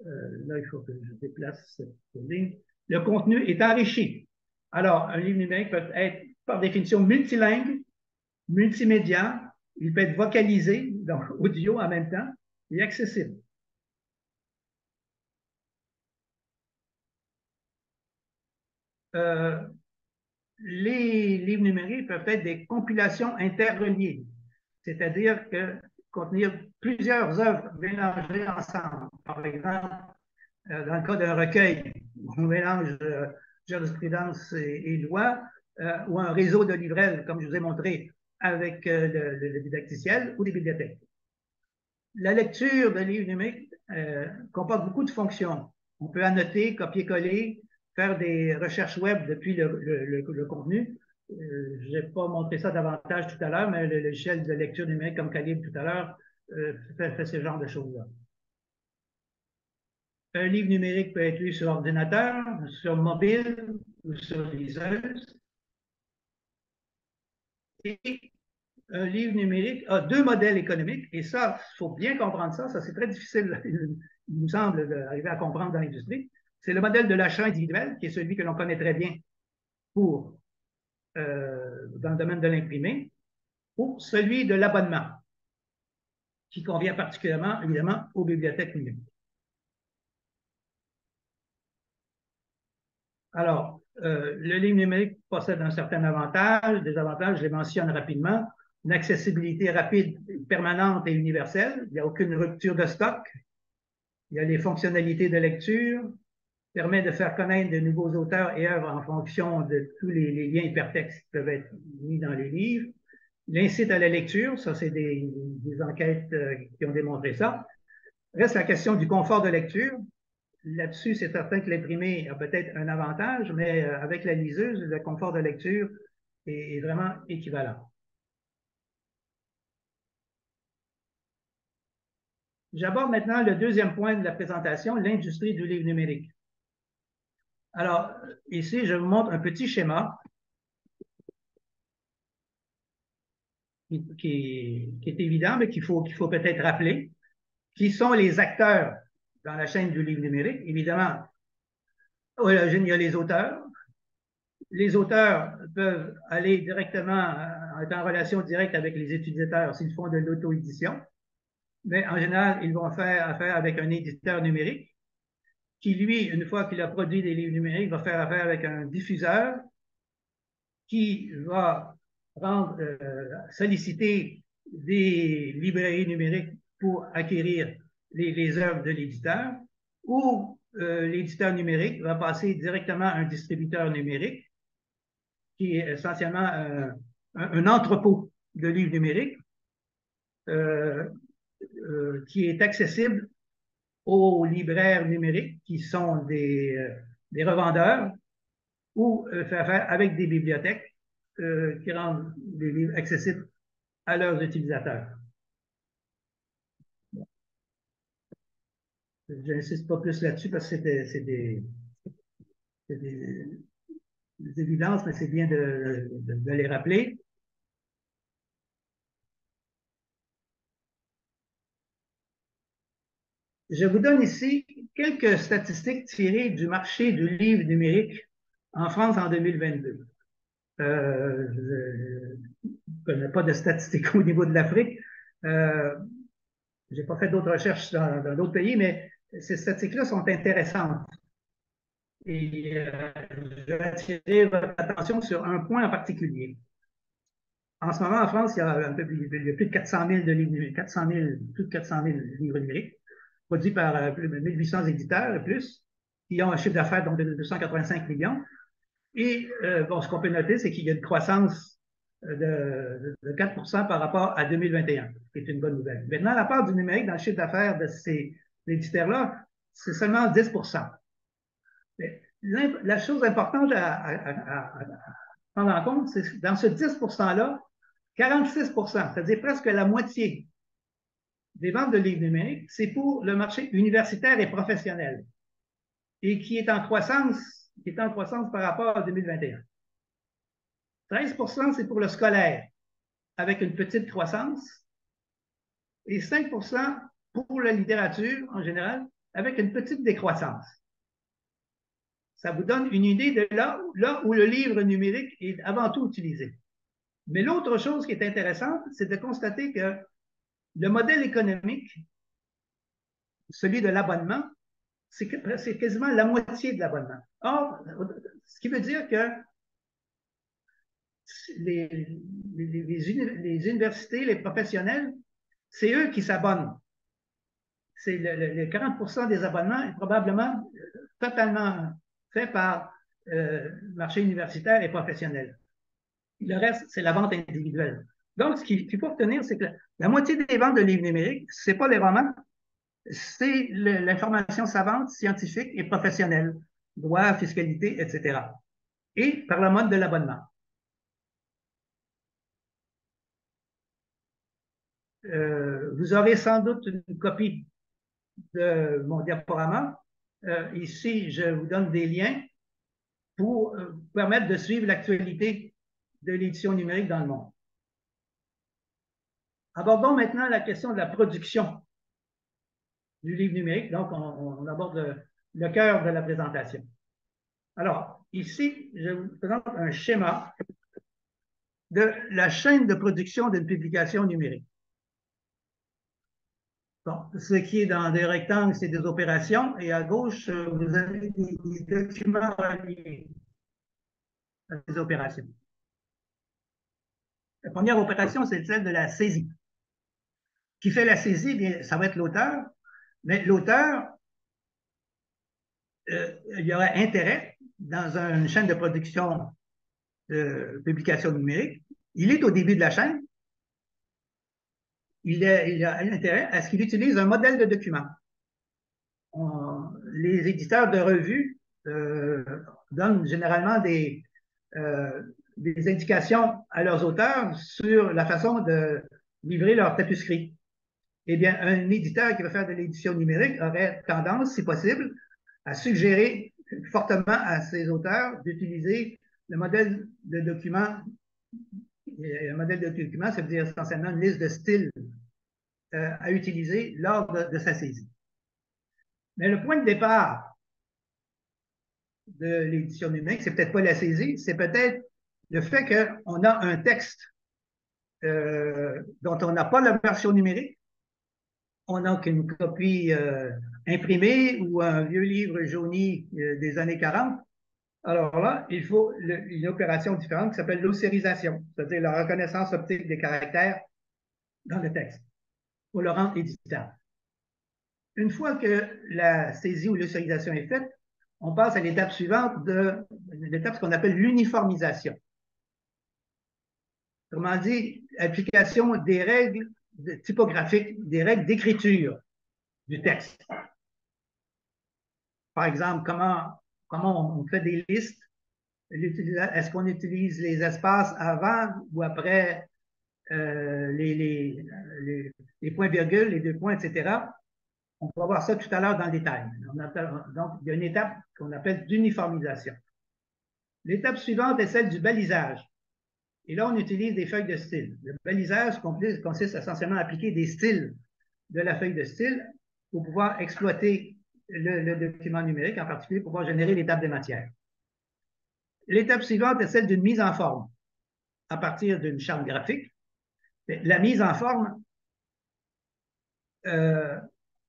Speaker 4: Là, il faut que je déplace cette ligne. Le contenu est enrichi. Alors, un livre numérique peut être, par définition, multilingue, multimédia, il peut être vocalisé, donc audio en même temps, et accessible. Les livres numériques peuvent être des compilations interreliées, c'est-à-dire que contenir plusieurs œuvres mélangées ensemble. Par exemple, dans le cas d'un recueil, on mélange jurisprudence et loi, ou un réseau de livrelles, comme je vous ai montré, avec le didacticiel ou des bibliothèques. La lecture de livres numériques comporte beaucoup de fonctions. On peut annoter, copier-coller, faire des recherches web depuis le contenu. Je n'ai pas montré ça davantage tout à l'heure, mais le logiciel de lecture numérique comme Calibre tout à l'heure fait ce genre de choses-là. Un livre numérique peut être lu sur ordinateur, sur mobile ou sur liseuse. Et un livre numérique a deux modèles économiques, et ça, il faut bien comprendre ça c'est très difficile, il nous semble, d'arriver à comprendre dans l'industrie. C'est le modèle de l'achat individuel, qui est celui que l'on connaît très bien dans le domaine de l'imprimé, ou celui de l'abonnement, qui convient particulièrement, évidemment, aux bibliothèques numériques. Alors, le livre numérique possède un certain avantage. Des avantages, je les mentionne rapidement. Une accessibilité rapide, permanente et universelle. Il n'y a aucune rupture de stock. Il y a les fonctionnalités de lecture. Permet de faire connaître de nouveaux auteurs et œuvres en fonction de tous les liens hypertextes qui peuvent être mis dans les livres. Il incite à la lecture. Ça, c'est des enquêtes qui ont démontré ça. Reste la question du confort de lecture. là-dessus, c'est certain que l'imprimé a peut-être un avantage, mais avec la liseuse, le confort de lecture est vraiment équivalent. J'aborde maintenant le deuxième point de la présentation, l'industrie du livre numérique. Alors, ici, je vous montre un petit schéma qui est évident, mais qu'il faut peut-être rappeler. Qui sont les acteurs dans la chaîne du livre numérique? Évidemment, à l'origine, il y a les auteurs. Les auteurs peuvent aller directement, être en relation directe avec les utilisateurs s'ils font de l'auto-édition. Mais en général, ils vont faire affaire avec un éditeur numérique qui, lui, une fois qu'il a produit des livres numériques, va faire affaire avec un diffuseur qui va solliciter des librairies numériques pour acquérir les œuvres de l'éditeur, ou l'éditeur numérique va passer directement à un distributeur numérique qui est essentiellement un entrepôt de livres numériques qui est accessible aux libraires numériques qui sont des revendeurs ou fait affaire avec des bibliothèques qui rendent les livres accessibles à leurs utilisateurs. Je n'insiste pas plus là-dessus parce que c'est des évidences, mais c'est bien de les rappeler. Je vous donne ici quelques statistiques tirées du marché du livre numérique en France en 2022. Je ne connais pas de statistiques au niveau de l'Afrique. Je n'ai pas fait d'autres recherches dans d'autres pays, mais ces statistiques-là sont intéressantes. Et je vais attirer votre attention sur un point en particulier. En ce moment, en France, il y a plus de 400 000 livres numériques, plus de 400 000 livres numériques, produits par plus de 1800 éditeurs et plus, qui ont un chiffre d'affaires de 285 millions. Et bon, ce qu'on peut noter, c'est qu'il y a une croissance de 4% par rapport à 2021, qui est une bonne nouvelle. Maintenant, la part du numérique dans le chiffre d'affaires de ces éditeurs-là, c'est seulement 10%. La chose importante à prendre en compte, c'est que dans ce 10%-là, 46%, c'est-à-dire presque la moitié des ventes de livres numériques, c'est pour le marché universitaire et professionnel, et qui est en croissance par rapport à 2021. 13%, c'est pour le scolaire, avec une petite croissance, et 5% pour la littérature en général, avec une petite décroissance. Ça vous donne une idée de là où le livre numérique est avant tout utilisé. Mais l'autre chose qui est intéressante, c'est de constater que le modèle économique, celui de l'abonnement, c'est quasiment la moitié de l'abonnement. Or, ce qui veut dire que les universités, les professionnels, c'est eux qui s'abonnent. C'est le 40% des abonnements est probablement totalement fait par le marché universitaire et professionnel. Le reste, c'est la vente individuelle. Donc, ce qu'il faut retenir, c'est que la moitié des ventes de livres numériques, ce n'est pas les romans, c'est l'information savante, scientifique et professionnelle, droit, fiscalité, etc. Et par le mode de l'abonnement. Vous aurez sans doute une copie de mon diaporama. Ici, je vous donne des liens pour permettre de suivre l'actualité de l'édition numérique dans le monde. Abordons maintenant la question de la production du livre numérique. Donc, on aborde le cœur de la présentation. Alors, ici, je vous présente un schéma de la chaîne de production d'une publication numérique. Bon, ce qui est dans des rectangles, c'est des opérations, et à gauche, vous avez des documents reliés à ces opérations. La première opération, c'est celle de la saisie. Qui fait la saisie, bien, ça va être l'auteur, mais l'auteur, il y aura intérêt dans une chaîne de production de publication numérique. Il est au début de la chaîne. Il a intérêt à ce qu'il utilise un modèle de document. les éditeurs de revues donnent généralement des indications à leurs auteurs sur la façon de livrer leur tapuscrit. Eh bien, un éditeur qui va faire de l'édition numérique aurait tendance, si possible, à suggérer fortement à ses auteurs d'utiliser le modèle de document. Un modèle de document, ça veut dire essentiellement une liste de styles à utiliser lors de sa saisie. Mais le point de départ de l'édition numérique, c'est peut-être pas la saisie, c'est peut-être le fait qu'on a un texte dont on n'a pas la version numérique, on n'a qu'une copie imprimée ou un vieux livre jauni des années 40. Alors là, il faut une opération différente qui s'appelle l'ossérisation, c'est-à-dire la reconnaissance optique des caractères dans le texte pour le rendre éditable. Une fois que la saisie ou l'ossérisation est faite, on passe à l'étape suivante l'étape qu'on appelle l'uniformisation. Autrement dit, application des règles typographiques, des règles d'écriture du texte. Par exemple, comment on fait des listes? Est-ce qu'on utilise les espaces avant ou après les points-virgules, les deux points, etc.? On va voir ça tout à l'heure dans le détail. Donc, il y a une étape qu'on appelle d'uniformisation. L'étape suivante est celle du balisage. Et là, on utilise des feuilles de style. Le balisage consiste essentiellement à appliquer des styles de la feuille de style pour pouvoir exploiter le document numérique, en particulier pour pouvoir générer les tables de matière. L'étape suivante est celle d'une mise en forme à partir d'une charte graphique. La mise en forme,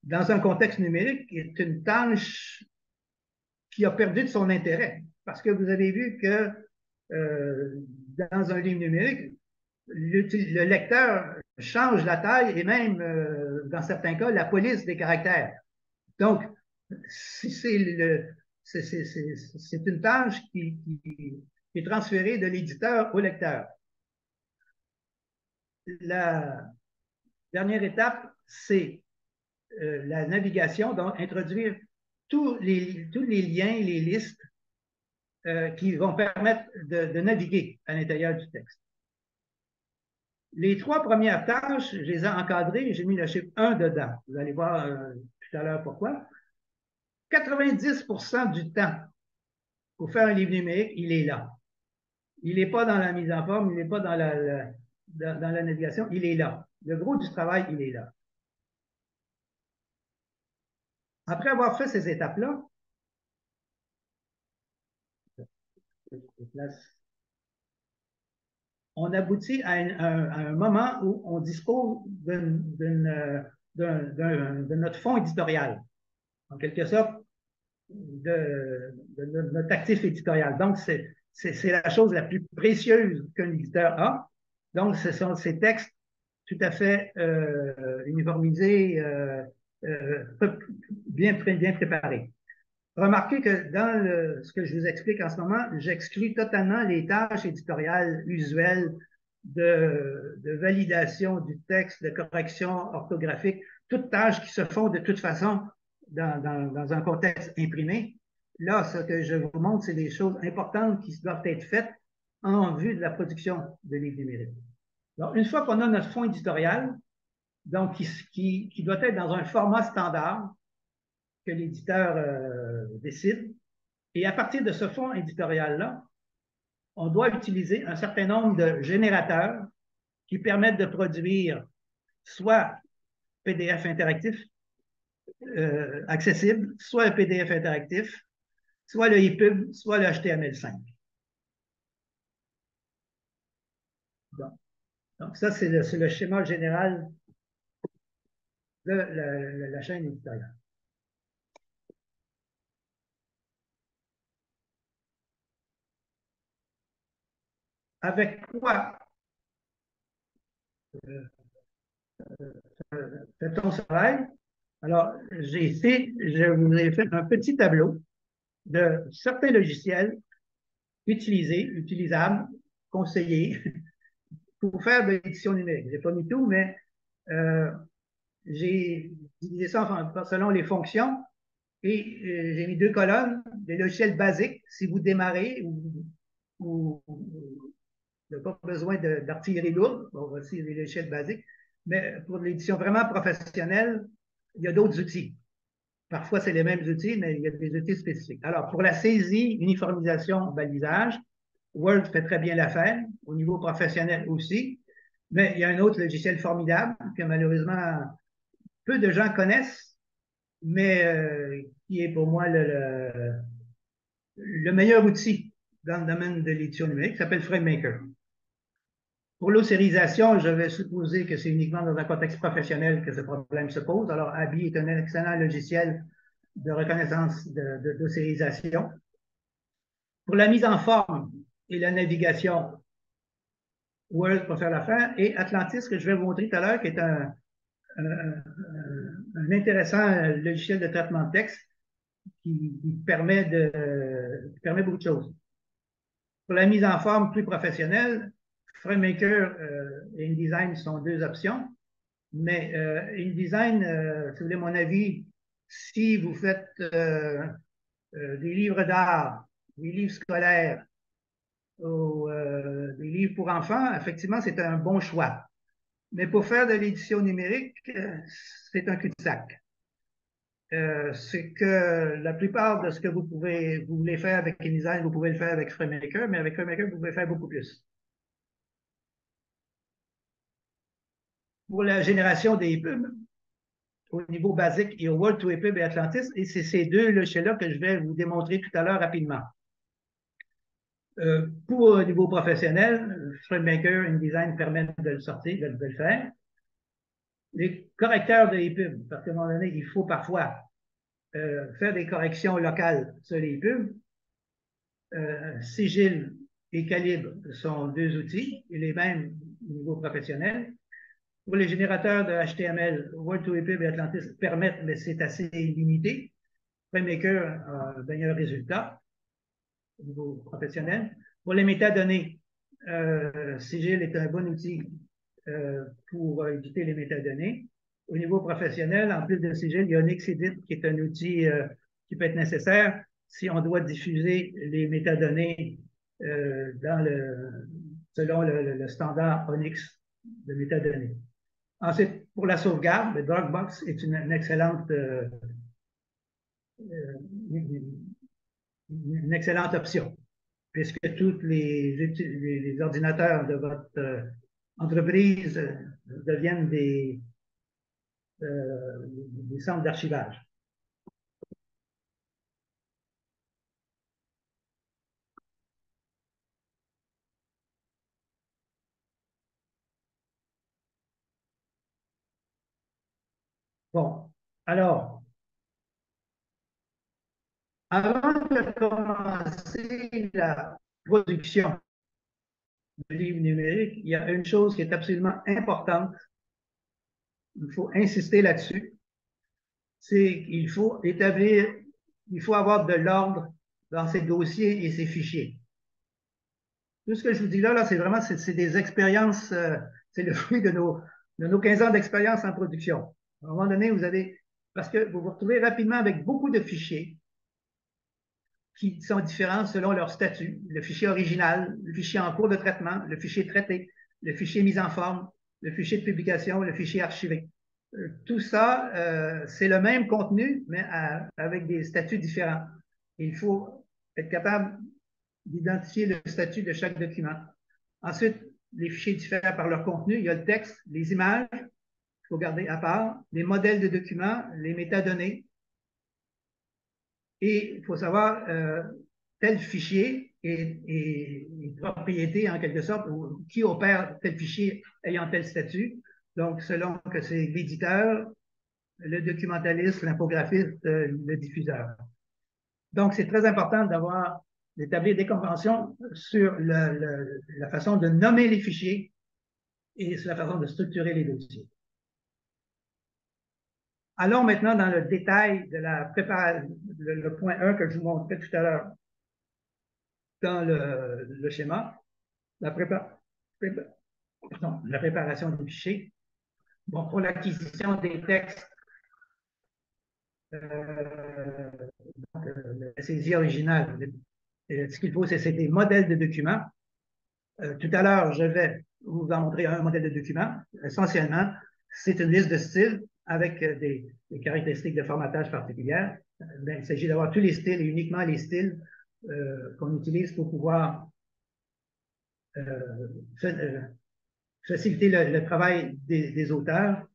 Speaker 4: dans un contexte numérique, est une tâche qui a perdu de son intérêt. Parce que vous avez vu que dans un livre numérique, le lecteur change la taille et même, dans certains cas, la police des caractères. Donc, c'est une tâche qui est transférée de l'éditeur au lecteur. La dernière étape, c'est la navigation, donc introduire tous les liens, les listes qui vont permettre de naviguer à l'intérieur du texte. Les trois premières tâches, je les ai encadrées et j'ai mis le chiffre 1 dedans. Vous allez voir tout à l'heure pourquoi. 90% du temps pour faire un livre numérique, il est là. Il n'est pas dans la mise en forme, il n'est pas dans la navigation, il est là. Le gros du travail, il est là. Après avoir fait ces étapes-là, on aboutit à un moment où on dispose de notre fonds éditorial, en quelque sorte, de notre actif éditorial. Donc, c'est la chose la plus précieuse qu'un éditeur a. Donc, ce sont ces textes tout à fait uniformisés, bien préparés. Remarquez que dans ce que je vous explique en ce moment, j'exclus totalement les tâches éditoriales usuelles de validation du texte, de correction orthographique, toutes tâches qui se font de toute façon dans un contexte imprimé. Là, ce que je vous montre, c'est des choses importantes qui doivent être faites en vue de la production de livres numériques. Donc, une fois qu'on a notre fonds éditorial, donc qui doit être dans un format standard, que l'éditeur décide. Et à partir de ce fonds éditorial-là, on doit utiliser un certain nombre de générateurs qui permettent de produire soit PDF interactif accessible, soit un PDF interactif, soit le EPUB, soit le HTML5. Donc ça, c'est le schéma général de la chaîne éditoriale. Avec quoi fait-on ce travail? Alors, je vous ai fait un petit tableau de certains logiciels utilisables, conseillés pour faire de l'édition numérique. Je n'ai pas mis tout, mais j'ai divisé ça selon les fonctions Et j'ai mis 2 colonnes, des logiciels basiques, si vous démarrez ou vous n'avez pas besoin d'artillerie lourde, bon, voici des logiciels basiques, mais pour l'édition vraiment professionnelle, il y a d'autres outils. Parfois, c'est les mêmes outils, mais il y a des outils spécifiques. Alors, pour la saisie, uniformisation, balisage, Word fait très bien l'affaire, au niveau professionnel aussi, mais il y a un autre logiciel formidable que malheureusement peu de gens connaissent, mais qui est pour moi le meilleur outil dans le domaine de l'édition numérique, qui s'appelle FrameMaker. Pour l'ossérisation, je vais supposer que c'est uniquement dans un contexte professionnel que ce problème se pose. Alors, ABI est un excellent logiciel de reconnaissance d'ossérisation. Pour la mise en forme et la navigation, Word pour faire l'affaire, et Atlantis, que je vais vous montrer tout à l'heure, qui est un intéressant logiciel de traitement de texte qui permet beaucoup de choses. Pour la mise en forme plus professionnelle, FrameMaker et InDesign sont 2 options, mais InDesign, si vous voulez mon avis, si vous faites des livres d'art, des livres scolaires ou des livres pour enfants, effectivement, c'est un bon choix. Mais pour faire de l'édition numérique, c'est un cul-de-sac. C'est que la plupart de ce que vous voulez faire avec InDesign, vous pouvez le faire avec FrameMaker, mais avec FrameMaker, vous pouvez faire beaucoup plus. Pour la génération des pubs, au niveau basique, il y a Word, ToEPub et Atlantis, et c'est ces 2 logiciels-là que je vais vous démontrer tout à l'heure rapidement. Pour le niveau professionnel, FrameMaker, InDesign permettent de le sortir, de le faire. Les correcteurs de EPUB, parce qu'à un moment donné, il faut parfois faire des corrections locales sur les pubs. Sigil et Calibre sont 2 outils, et les mêmes au niveau professionnel. Pour les générateurs de HTML, Word2EPUB et Atlantis permettent, mais c'est assez limité. FrameMaker a un meilleur résultat au niveau professionnel. Pour les métadonnées, Sigil est un bon outil pour éditer les métadonnées. Au niveau professionnel, en plus de Sigil, il y a Nixedit qui est un outil qui peut être nécessaire si on doit diffuser les métadonnées selon le standard Onyx de métadonnées. Ensuite, pour la sauvegarde, le Dropbox est une excellente option, puisque tous les ordinateurs de votre entreprise deviennent des centres d'archivage. Bon, alors, avant de commencer la production de livres numériques, il y a une chose qui est absolument importante. Il faut insister là-dessus. C'est qu'il faut avoir de l'ordre dans ces dossiers et ces fichiers. Tout ce que je vous dis là, c'est vraiment des expériences, c'est le fruit de nos 15 ans d'expérience en production. À un moment donné, parce que vous vous retrouvez rapidement avec beaucoup de fichiers qui sont différents selon leur statut. Le fichier original, le fichier en cours de traitement, le fichier traité, le fichier mis en forme, le fichier de publication, le fichier archivé. Tout ça, c'est le même contenu, mais avec des statuts différents. Et il faut être capable d'identifier le statut de chaque document. Ensuite, les fichiers diffèrent par leur contenu. Il y a le texte, les images, il faut garder à part, les modèles de documents, les métadonnées. Et il faut savoir tel fichier est propriété, en quelque sorte, ou qui opère tel fichier ayant tel statut. Donc, selon que c'est l'éditeur, le documentaliste, l'infographiste, le diffuseur. Donc, c'est très important d'établir des conventions sur la façon de nommer les fichiers et sur la façon de structurer les dossiers. Allons maintenant dans le détail de la préparation, le point 1 que je vous montrais tout à l'heure dans le schéma, la préparation des fichiers. Bon, pour l'acquisition des textes, la saisie originale. Ce qu'il faut, c'est des modèles de documents. Tout à l'heure, je vais vous en montrer un modèle de document. Essentiellement, c'est une liste de styles avec des caractéristiques de formatage particulières. Il s'agit d'avoir tous les styles et uniquement les styles qu'on utilise pour pouvoir faciliter le travail des auteurs.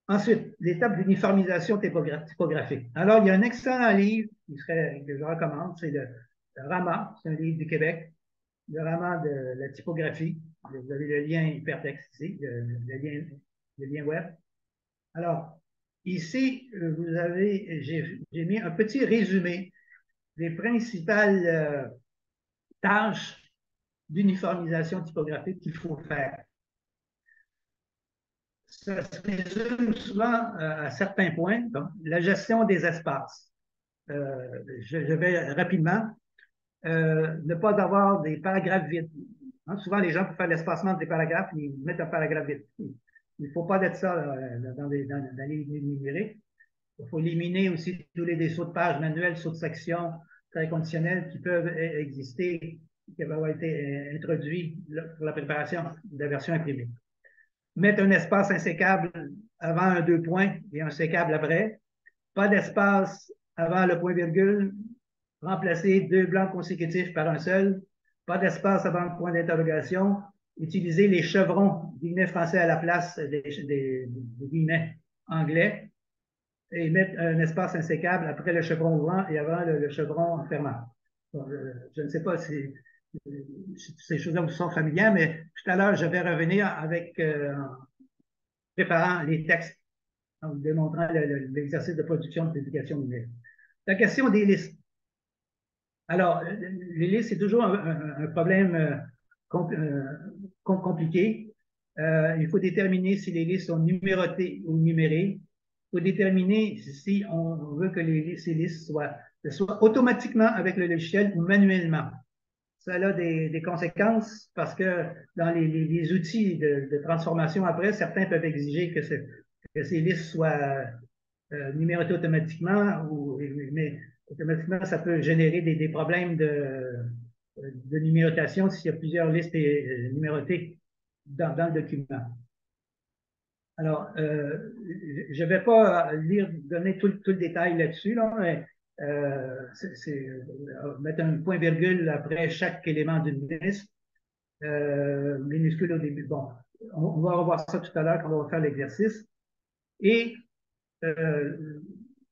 Speaker 4: Ensuite, l'étape d'uniformisation typographique. Alors, il y a un excellent livre que je recommande, c'est le RAMA, c'est un livre du Québec, le RAMA de la typographie. Vous avez le lien hypertexte ici, le lien web. Alors, ici, j'ai mis un petit résumé des principales tâches d'uniformisation typographique qu'il faut faire. Ça se résume souvent à certains points. Donc, la gestion des espaces. Je vais rapidement. Ne pas avoir des paragraphes vides. Hein, souvent, les gens, pour faire l'espacement des paragraphes, ils mettent un paragraphe vide. Il ne faut pas d'être ça dans les lignes numériques. Il faut éliminer aussi tous les sauts de page manuels, sauts de section, très conditionnels qui peuvent exister, qui peuvent avoir été introduits pour la préparation de la version imprimée. Mettre un espace insécable avant un 2 points et un sécable après. Pas d'espace avant le point-virgule. Remplacer 2 blancs consécutifs par un seul. Pas d'espace avant le point d'interrogation. Utiliser les chevrons guillemets français à la place des guillemets anglais. Et mettre un espace insécable après le chevron ouvrant et avant le chevron fermant. Bon, je ne sais pas si ces choses-là vous sont familières, mais tout à l'heure, je vais revenir avec, en préparant les textes, en vous démontrant l'exercice de production de publication numérique. La question des listes. Alors, les listes, c'est toujours un problème compliqué. Il faut déterminer si les listes sont numérotées ou numérées. Il faut déterminer si on veut que ces listes soient automatiquement avec le logiciel ou manuellement. Ça a des conséquences parce que dans les outils de transformation après, certains peuvent exiger que ces listes soient numérotées automatiquement, mais automatiquement, ça peut générer des problèmes de numérotation s'il y a plusieurs listes numérotées dans le document. Alors, je ne vais pas donner tout le détail là-dessus, là, mais mettre un point-virgule après chaque élément d'une liste, minuscule au début. Bon, on va revoir ça tout à l'heure quand on va faire l'exercice. Et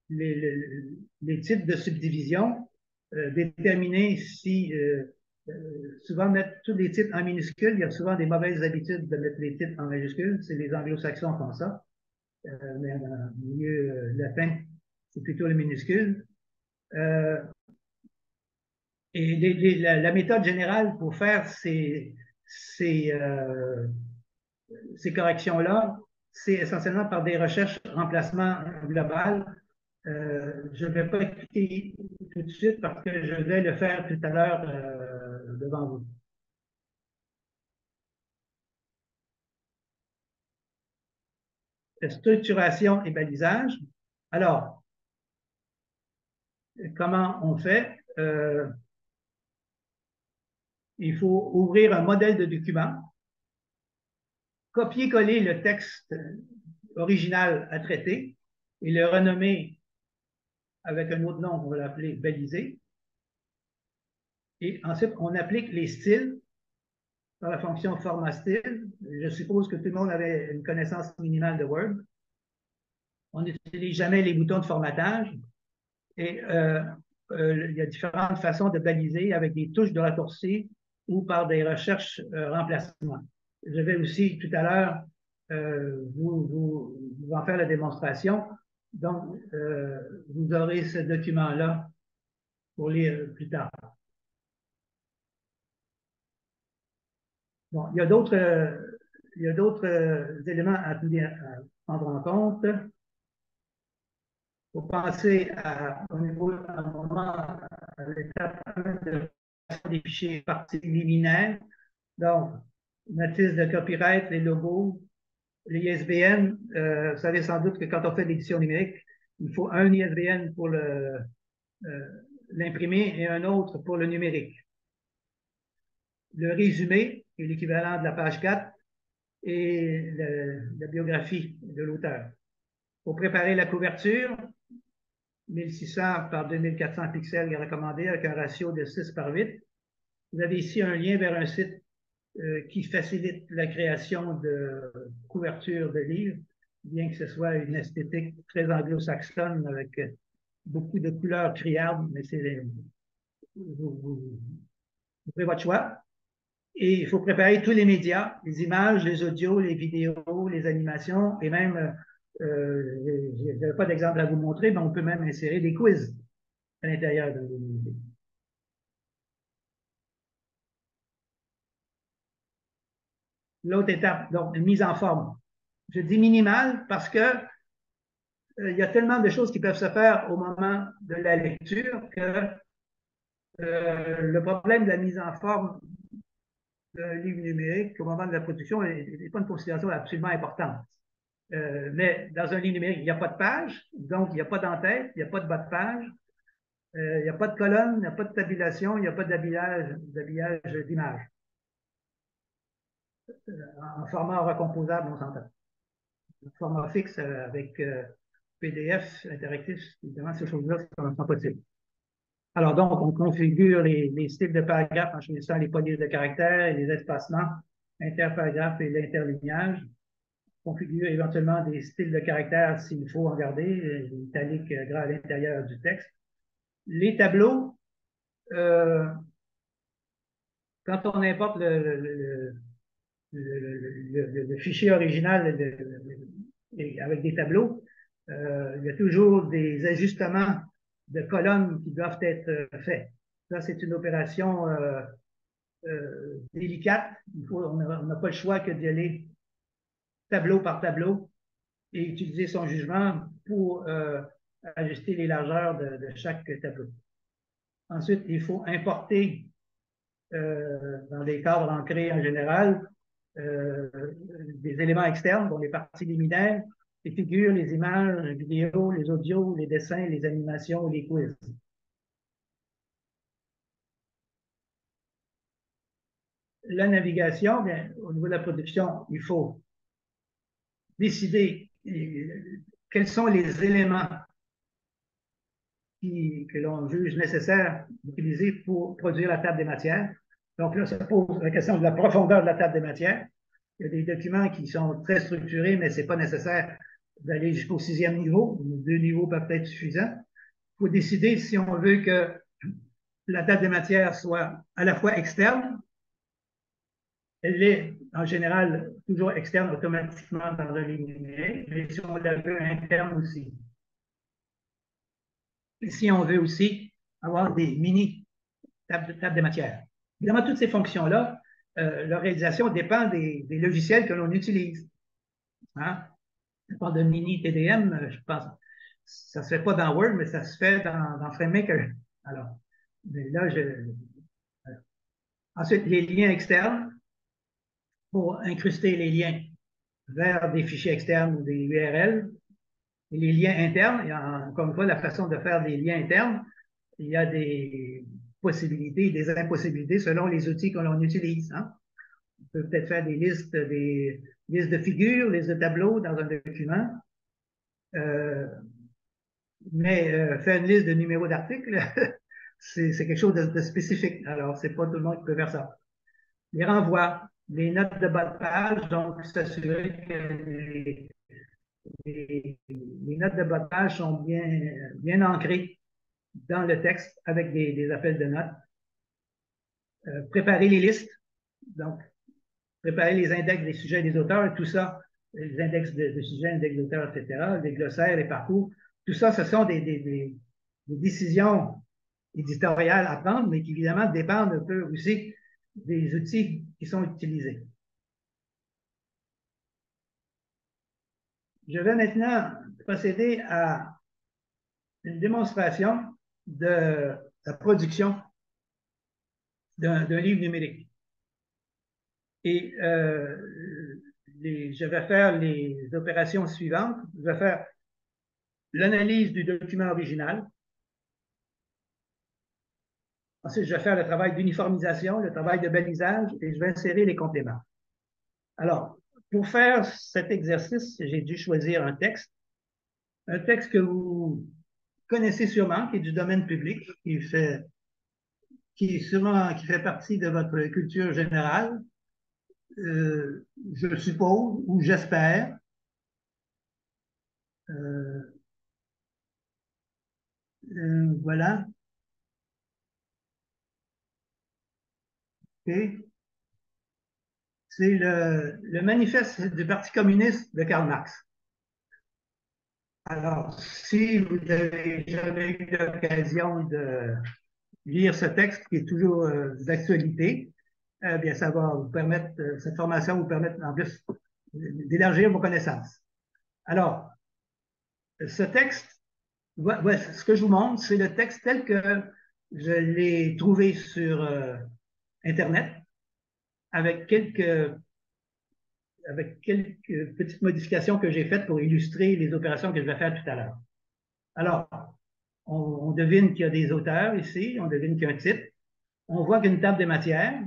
Speaker 4: les types de subdivision, déterminer si souvent mettre tous les titres en minuscules. Il y a souvent des mauvaises habitudes de mettre les titres en majuscules. C'est les anglo-saxons qui font ça. Mais dans le milieu latin, c'est plutôt le minuscule. Et la méthode générale pour faire ces corrections-là, c'est essentiellement par des recherches remplacement global. Je ne vais pas expliquer tout de suite parce que je vais le faire tout à l'heure devant vous. Structuration et balisage. Alors, comment on fait? Il faut ouvrir un modèle de document, copier-coller le texte original à traiter et le renommer avec un autre nom, on va l'appeler balisé. Et ensuite, on applique les styles par la fonction format style. Je suppose que tout le monde avait une connaissance minimale de Word. On n'utilise jamais les boutons de formatage. Et il y a différentes façons de baliser avec des touches de raccourci ou par des recherches remplacement. Je vais aussi tout à l'heure vous en faire la démonstration. Donc, vous aurez ce document-là pour lire plus tard. Bon, il y a d'autres éléments à prendre en compte. Il faut penser au niveau, à un moment, à l'étape 1 des fichiers parties liminaires. Donc, notice de copyright, les logos, les ISBN, vous savez sans doute que quand on fait de l'édition numérique, il faut un ISBN pour l'imprimé et un autre pour le numérique. Le résumé est l'équivalent de la page 4 et la biographie de l'auteur. Pour préparer la couverture, 1600 par 2400 pixels est recommandé avec un ratio de 6 par 8. Vous avez ici un lien vers un site qui facilite la création de couverture de livres, bien que ce soit une esthétique très anglo-saxonne avec beaucoup de couleurs criardes, mais vous faites votre choix. Et il faut préparer tous les médias, les images, les audios, les vidéos, les animations, et même, je n'ai pas d'exemple à vous montrer, mais on peut même insérer des quiz à l'intérieur de l'unité. L'autre étape, donc, une mise en forme. Je dis minimale parce que il y a tellement de choses qui peuvent se faire au moment de la lecture que le problème de la mise en forme d'un livre numérique au moment de la production n'est pas une considération absolument importante. Mais dans un livre numérique, il n'y a pas de page, donc il n'y a pas d'entête, il n'y a pas de bas de page, il n'y a pas de colonne, il n'y a pas de tabulation, il n'y a pas d'habillage d'image. En format recomposable, on s'entend. En format fixe avec PDF interactif, évidemment, ces choses-là sont pas possibles. Alors donc, on configure les styles de paragraphes en choisissant les polices de caractères, les espacements, interparagraphes et l'interlignage. On configure éventuellement des styles de caractères s'il faut en garder, italiques gras à l'intérieur du texte. Les tableaux, quand on importe le fichier original avec des tableaux, il y a toujours des ajustements de colonnes qui doivent être faits. Ça, c'est une opération délicate. On n'a pas le choix que d'y aller tableau par tableau et utiliser son jugement pour ajuster les largeurs de chaque tableau. Ensuite, il faut importer dans des cadres ancrés en général des éléments externes, dont les parties liminaires, les figures, les images, les vidéos, les audios, les dessins, les animations, les quiz. La navigation, bien, au niveau de la production, il faut décider quels sont les éléments que l'on juge nécessaire d'utiliser pour produire la table des matières. Donc là, ça pose la question de la profondeur de la table des matières. Il y a des documents qui sont très structurés, mais ce n'est pas nécessaire d'aller jusqu'au 6e niveau. 2 niveaux peuvent être suffisants. Il faut décider si on veut que la table des matières soit à la fois externe. Elle est en général toujours externe automatiquement dans un livre numérique, mais si on la veut interne aussi. Et si on veut aussi avoir des mini tables de matière. Évidemment, toutes ces fonctions-là, leur réalisation dépend des logiciels que l'on utilise. Hein? Je parle de mini TDM, je pense. Ça ne se fait pas dans Word, mais ça se fait dans FrameMaker. Alors, mais là, ensuite, les liens externes pour incruster les liens vers des fichiers externes ou des URL. Et les liens internes, il y a encore une fois la façon de faire des liens internes. Il y a des possibilités et des impossibilités selon les outils que l'on utilise. Hein? On peut peut-être faire des listes de figures, listes de tableaux dans un document. Mais faire une liste de numéros d'articles, c'est quelque chose de spécifique. Alors, c'est pas tout le monde qui peut faire ça. Les renvois, les notes de bas de page, donc s'assurer que les notes de bas de page sont bien ancrées dans le texte avec des appels de notes. Préparer les listes, donc préparer les index des sujets et des auteurs, tout ça, les index de sujets, index d'auteurs, etc., les glossaires, les parcours, tout ça, ce sont des décisions éditoriales à prendre, mais qui évidemment dépendent un peu aussi des outils qui sont utilisés. Je vais maintenant procéder à une démonstration de la production d'un livre numérique. Et je vais faire les opérations suivantes. Je vais faire l'analyse du document original. Ensuite, je vais faire le travail d'uniformisation, le travail de balisage et je vais insérer les compléments. Alors, pour faire cet exercice, j'ai dû choisir un texte que vous connaissez sûrement, qui est du domaine public, qui fait partie de votre culture générale, je suppose, ou j'espère. Voilà. Okay. C'est le manifeste du Parti communiste de Karl Marx. Alors, si vous n'avez jamais eu l'occasion de lire ce texte qui est toujours d'actualité, eh bien, ça va vous permettre, cette formation vous permettre en plus d'élargir vos connaissances. Alors, ce texte, ce que je vous montre, c'est le texte tel que je l'ai trouvé sur Internet, avec quelques petites modifications que j'ai faites pour illustrer les opérations que je vais faire tout à l'heure. Alors, on devine qu'il y a des auteurs ici, on devine qu'il y a un titre, on voit qu'il y a une table des matières.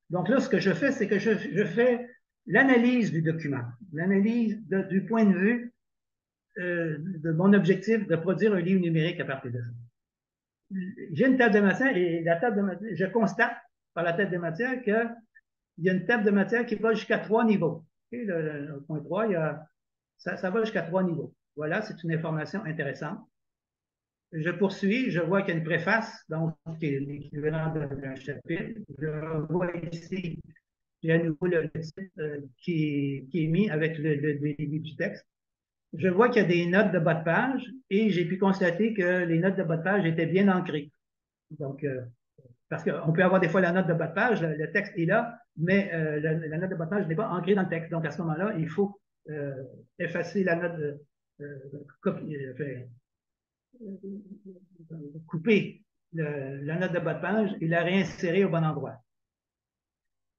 Speaker 4: Donc là, ce que je fais, c'est que je fais l'analyse du document, l'analyse du point de vue de mon objectif de produire un livre numérique à partir de ça. J'ai une table de matière et la table de matière, je constate par la table de matière qu'il y a une table de matière qui va jusqu'à 3 niveaux. Okay, le point 3, ça va jusqu'à 3 niveaux. Voilà, c'est une information intéressante. Je poursuis, je vois qu'il y a une préface, donc qui est l'équivalent d'un chapitre. Je vois ici, il y a à nouveau le titre qui est mis avec le début du texte. Je vois qu'il y a des notes de bas de page et j'ai pu constater que les notes de bas de page étaient bien ancrées. Donc, parce qu'on peut avoir des fois la note de bas de page, le texte est là, mais la note de bas de page n'est pas ancrée dans le texte. Donc, à ce moment-là, il faut effacer la note couper la note de bas de page et la réinsérer au bon endroit.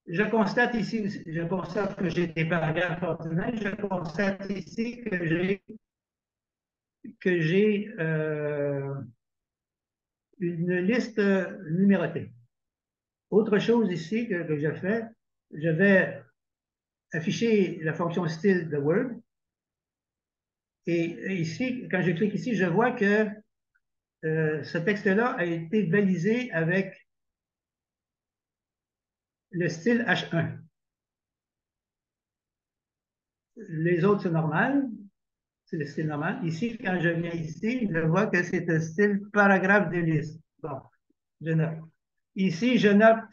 Speaker 4: Je constate ici, je constate que j'ai des paragraphes ordinaires, je constate ici que j'ai une liste numérotée. Autre chose ici que je fais, je vais afficher la fonction style de Word. Et ici, quand je clique ici, je vois que ce texte-là a été balisé avec le style H1. Les autres, c'est normal. C'est le style normal. Ici, quand je viens ici, je vois que c'est un style paragraphe de liste. Bon, je note. Ici, je note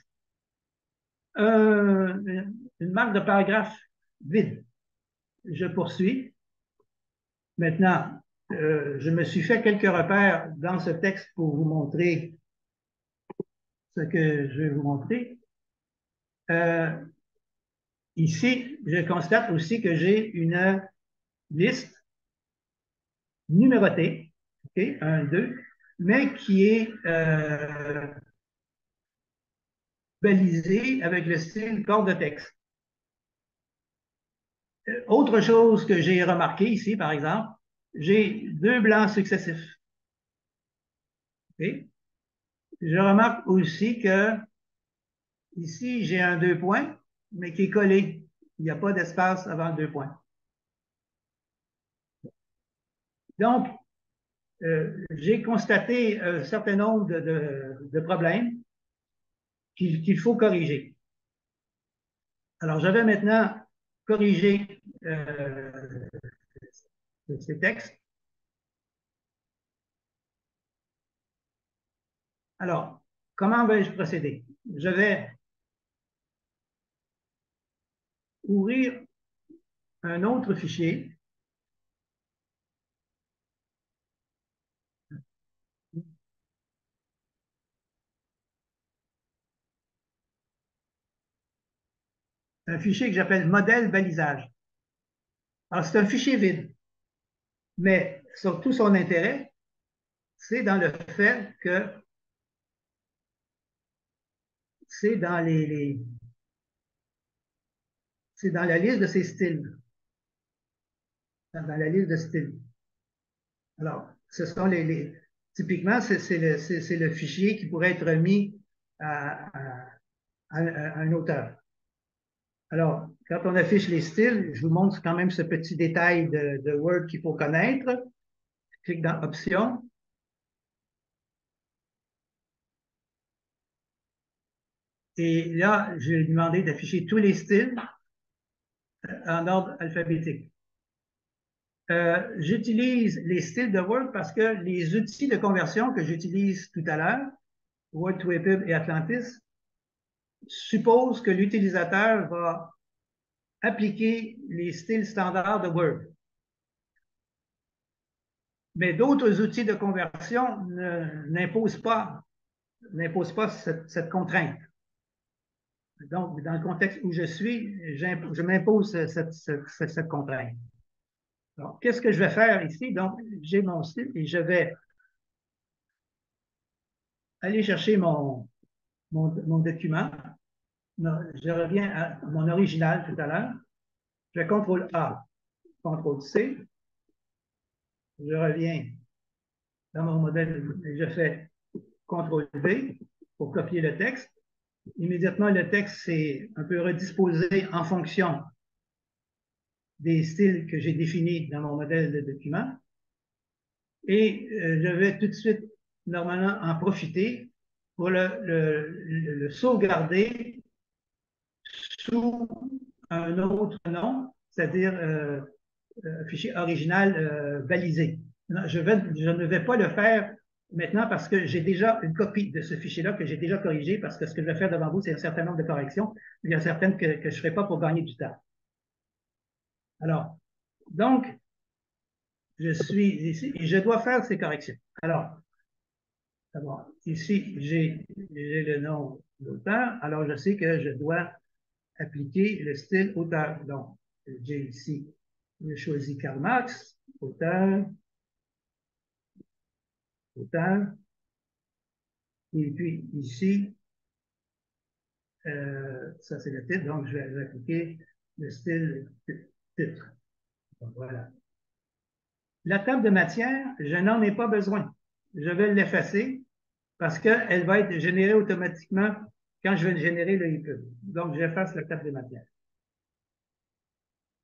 Speaker 4: une marque de paragraphe vide. Je poursuis. Maintenant, je me suis fait quelques repères dans ce texte pour vous montrer ce que je vais vous montrer. Ici, je constate aussi que j'ai une liste numérotée, okay, 1, 2, mais qui est balisée avec le style corps de texte. Autre chose que j'ai remarqué ici, par exemple, j'ai 2 blancs successifs. Okay. Je remarque aussi que ici, j'ai un 2 points, mais qui est collé. Il n'y a pas d'espace avant le 2 points. Donc, j'ai constaté un certain nombre de problèmes qu'il faut corriger. Alors, je vais maintenant corriger ces textes. Alors, comment vais-je procéder? Je vais ouvrir un autre fichier. Un fichier que j'appelle modèle balisage. Alors, c'est un fichier vide, mais surtout son intérêt, c'est dans le fait que c'est dans c'est dans la liste de ces styles. Dans la liste de styles. Alors, ce sont typiquement, c'est le fichier qui pourrait être remis à un auteur. Alors, quand on affiche les styles, je vous montre quand même ce petit détail de Word qu'il faut connaître. Je clique dans Options. Et là, je vais lui demander d'afficher tous les styles en ordre alphabétique. J'utilise les styles de Word parce que les outils de conversion que j'utilise tout à l'heure, Word to EPUB et Atlantis, supposent que l'utilisateur va appliquer les styles standards de Word. Mais d'autres outils de conversion n'imposent pas cette contrainte. Donc, dans le contexte où je suis, je m'impose cette contrainte. Alors, qu'est-ce que je vais faire ici? Donc, j'ai mon style et je vais aller chercher mon document. Je reviens à mon original tout à l'heure. Je fais CTRL A, CTRL C. Je reviens dans mon modèle et je fais CTRL V pour copier le texte. Immédiatement, le texte s'est un peu redisposé en fonction des styles que j'ai définis dans mon modèle de document. Et je vais tout de suite, normalement, en profiter pour le sauvegarder sous un autre nom, c'est-à-dire fichier original balisé. Non, je ne vais pas le faire maintenant parce que j'ai déjà une copie de ce fichier-là que j'ai déjà corrigé parce que ce que je vais faire devant vous, c'est un certain nombre de corrections. Il y a certaines que je ne ferai pas pour gagner du temps. Alors, donc, je suis ici et je dois faire ces corrections. Alors, d'abord, ici, j'ai le nom d'auteur. Alors, je sais que je dois appliquer le style auteur. Donc, j'ai ici, je choisis Karl Marx, auteur, auteur. Et puis ici, ça c'est le titre, donc je vais appliquer le style titre. Donc, voilà. La table de matière, je n'en ai pas besoin. Je vais l'effacer parce qu'elle va être générée automatiquement quand je vais générer le EPUB. Donc, j'efface la table de matière.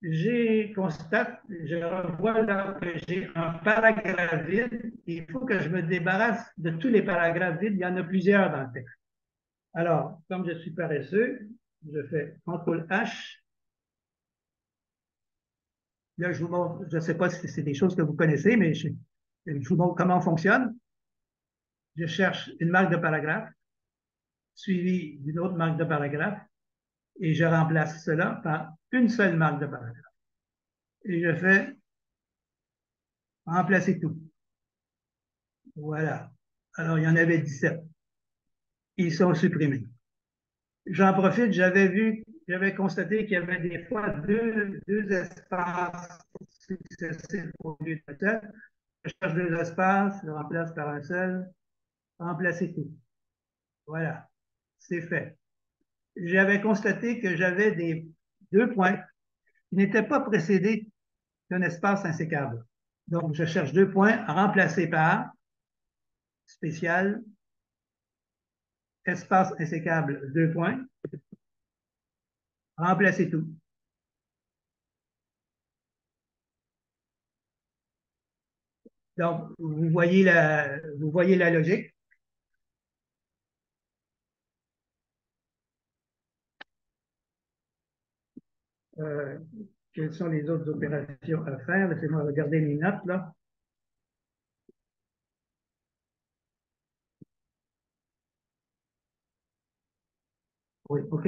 Speaker 4: Je revois là que j'ai un paragraphe vide. Il faut que je me débarrasse de tous les paragraphes vides. Il y en a plusieurs dans le texte. Alors, comme je suis paresseux, je fais CTRL H. Là, je vous montre, je ne sais pas si c'est des choses que vous connaissez, mais je vous montre comment on fonctionne. Je cherche une marque de paragraphe, suivie d'une autre marque de paragraphe, et je remplace cela par une seule marque de paragraphe. Et je fais remplacer tout. Voilà. Alors, il y en avait 17. Ils sont supprimés. J'en profite, j'avais constaté qu'il y avait des fois deux espaces successifs au lieu d'un seul. Je cherche deux espaces, je remplace par un seul, remplacer tout. Voilà, c'est fait. J'avais constaté que j'avais deux points qui n'étaient pas précédés d'un espace insécable. Donc, je cherche deux points remplacés par spécial, espace insécable, deux points, remplacer tout. Donc, vous voyez la logique. Quelles sont les autres opérations à faire? Laissez-moi regarder mes notes, là. Oui, OK.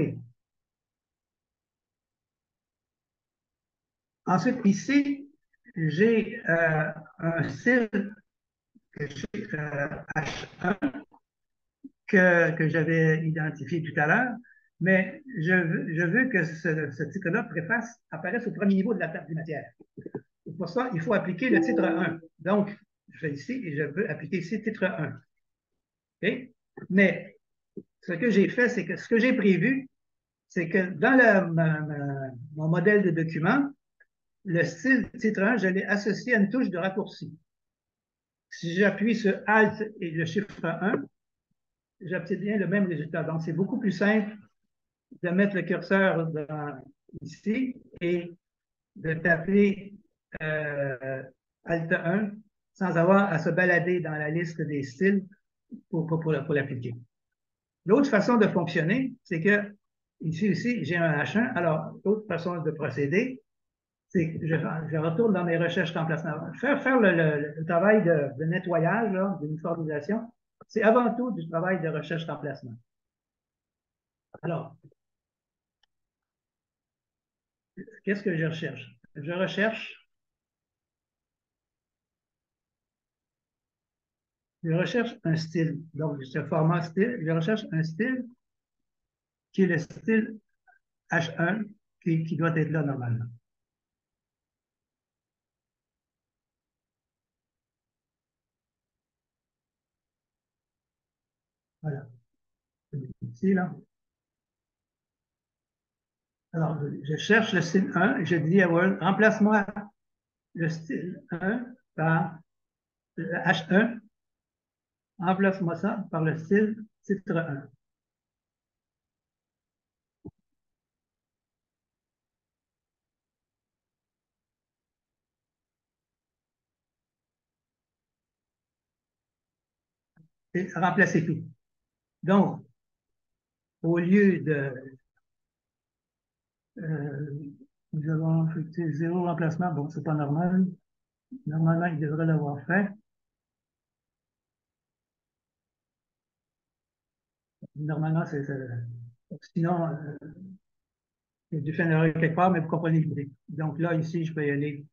Speaker 4: Ensuite, ici, j'ai un style H1 que j'avais identifié tout à l'heure, mais je veux que ce titre-là, préface, apparaisse au premier niveau de la table des matières. Et pour ça, il faut appliquer le titre 1. Donc, je vais ici et je veux appliquer ici titre 1. OK? Mais ce que j'ai fait, c'est que ce que j'ai prévu, c'est que dans mon modèle de document, le style titre 1, je l'ai associé à une touche de raccourci. Si j'appuie sur Alt et le chiffre 1, j'obtiens le même résultat. Donc, c'est beaucoup plus simple de mettre le curseur ici et de taper Alt 1 sans avoir à se balader dans la liste des styles pour l'appliquer. L'autre façon de fonctionner, c'est que ici, j'ai un H1. Alors, l'autre façon de procéder, c'est que je retourne dans mes recherches d'emplacement. Faire le travail de nettoyage, d'uniformisation, c'est avant tout du travail de recherche d'emplacement. Alors, qu'est-ce que je recherche? Je recherche un style. Donc, ce format style, je recherche un style qui est le style H1 qui doit être là normalement. Voilà. Ici, là. Alors, je cherche le style 1 et je dis à Word, remplace-moi le style 1 par le H1. Remplace-moi ça par le style titre 1. Et remplacer tout. Donc, au lieu de nous avons effectué 0 remplacement, bon, c'est pas normal. Normalement, il devrait l'avoir fait. Normalement, sinon, j'ai dû faire une erreur quelque part, mais vous comprenez l'idée. Donc là, ici, je peux y aller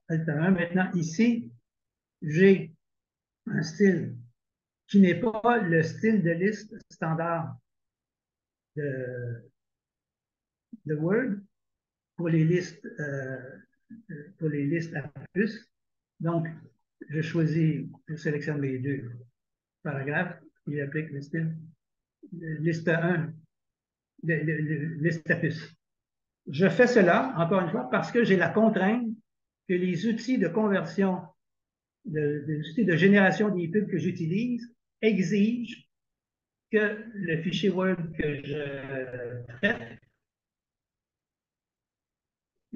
Speaker 4: Alt 1. Maintenant, ici, j'ai un style qui n'est pas le style de liste standard de Word pour les listes à plus. Donc, je sélectionne les deux paragraphes et j'applique le style liste 1, liste à plus. Je fais cela, encore une fois, parce que j'ai la contrainte que les outils de conversion, les outils de génération des pubs que j'utilise exigent que le fichier Word que je traite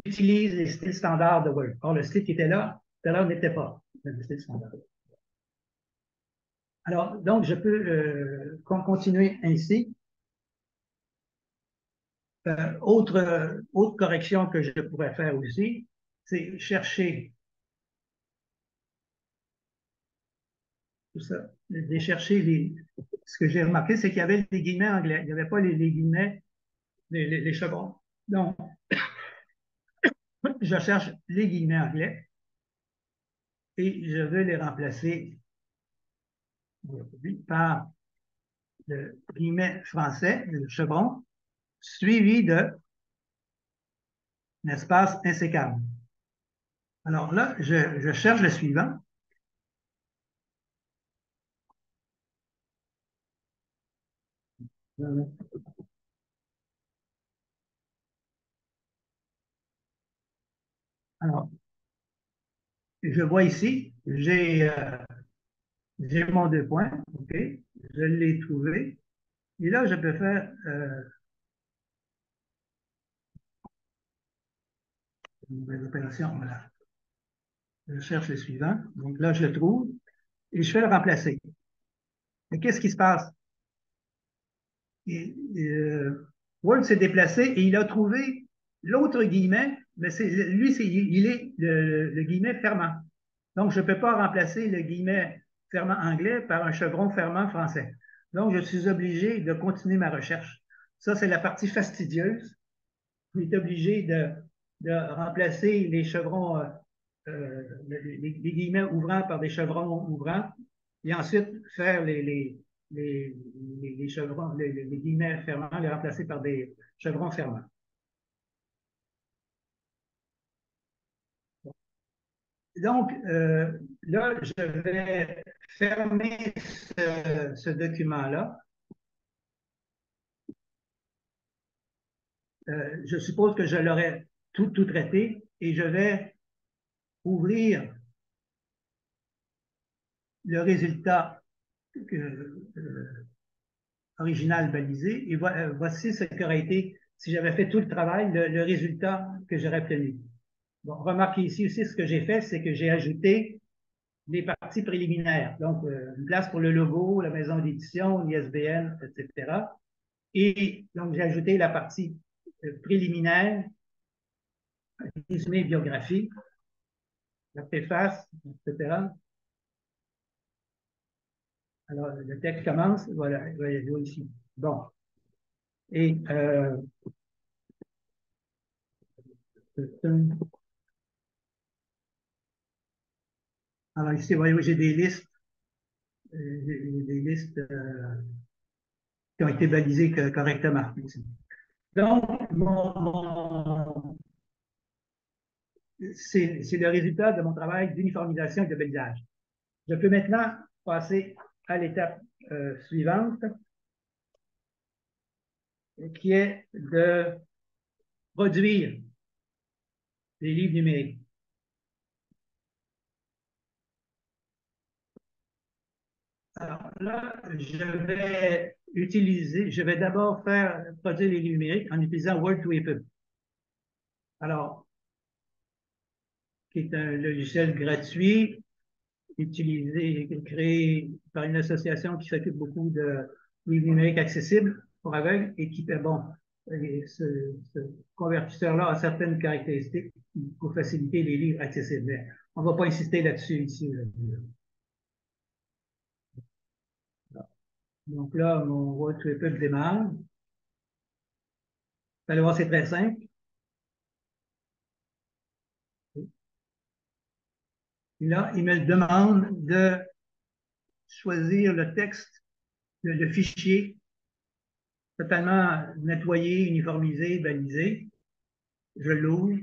Speaker 4: utilise les styles standards de Word. Or, le style qui était là, tout à l'heure, n'était pas le style standard. Alors, donc, je peux continuer ainsi. Autre correction que je pourrais faire aussi, c'est chercher tout ça, de chercher ce que j'ai remarqué, c'est qu'il y avait des guillemets anglais. Il n'y avait pas les guillemets, les chevrons. Donc, je cherche les guillemets anglais et je veux les remplacer par le guillemet français, le chevron, suivi d'un espace insécable. Alors là, je cherche le suivant. Alors, je vois ici, j'ai mon 2 points, OK, je l'ai trouvé. Et là, je peux faire une nouvelle opération. Voilà. Je cherche le suivant. Donc là, je le trouve et je fais le remplacer. Mais qu'est-ce qui se passe? Word s'est déplacé et il a trouvé l'autre guillemet, mais il est le guillemet fermant. Donc, je ne peux pas remplacer le guillemet fermant anglais par un chevron fermant français. Donc, je suis obligé de continuer ma recherche. Ça, c'est la partie fastidieuse. On est obligé de remplacer les chevrons, les guillemets ouvrants par des chevrons ouvrants, et ensuite faire les chevrons, les guillemets fermants, les remplacer par des chevrons fermants. Donc, là, je vais fermer ce document-là. je suppose que je l'aurai tout traité et je vais ouvrir le résultat original balisé et voici ce qui aurait été, si j'avais fait tout le travail, le résultat que j'aurais obtenu. Bon, remarquez ici aussi, ce que j'ai fait, c'est que j'ai ajouté les parties préliminaires. Donc, une place pour le logo, la maison d'édition, l'ISBN, etc. Et donc, j'ai ajouté la partie préliminaire, résumé biographie, la préface, etc. Alors, le texte commence, voilà, il va y aller ici. Bon. Et alors ici, vous voyez, j'ai des listes, qui ont été balisées correctement. Donc, c'est le résultat de mon travail d'uniformisation et de balisage. Je peux maintenant passer à l'étape suivante, qui est de produire des livres numériques. Alors là, je vais d'abord produire les livres numériques en utilisant Word2EPUB. Alors, qui est un logiciel gratuit, créé par une association qui s'occupe beaucoup de livres numériques accessibles pour aveugles et qui fait, bon, ce convertisseur-là a certaines caractéristiques pour faciliter les livres accessibles. Mais on ne va pas insister là-dessus ici. Donc là, mon Word2EPUB démarre. Vous allez voir, c'est très simple. Et là, il me demande de choisir le texte, le fichier totalement nettoyé, uniformisé, balisé. Je l'ouvre.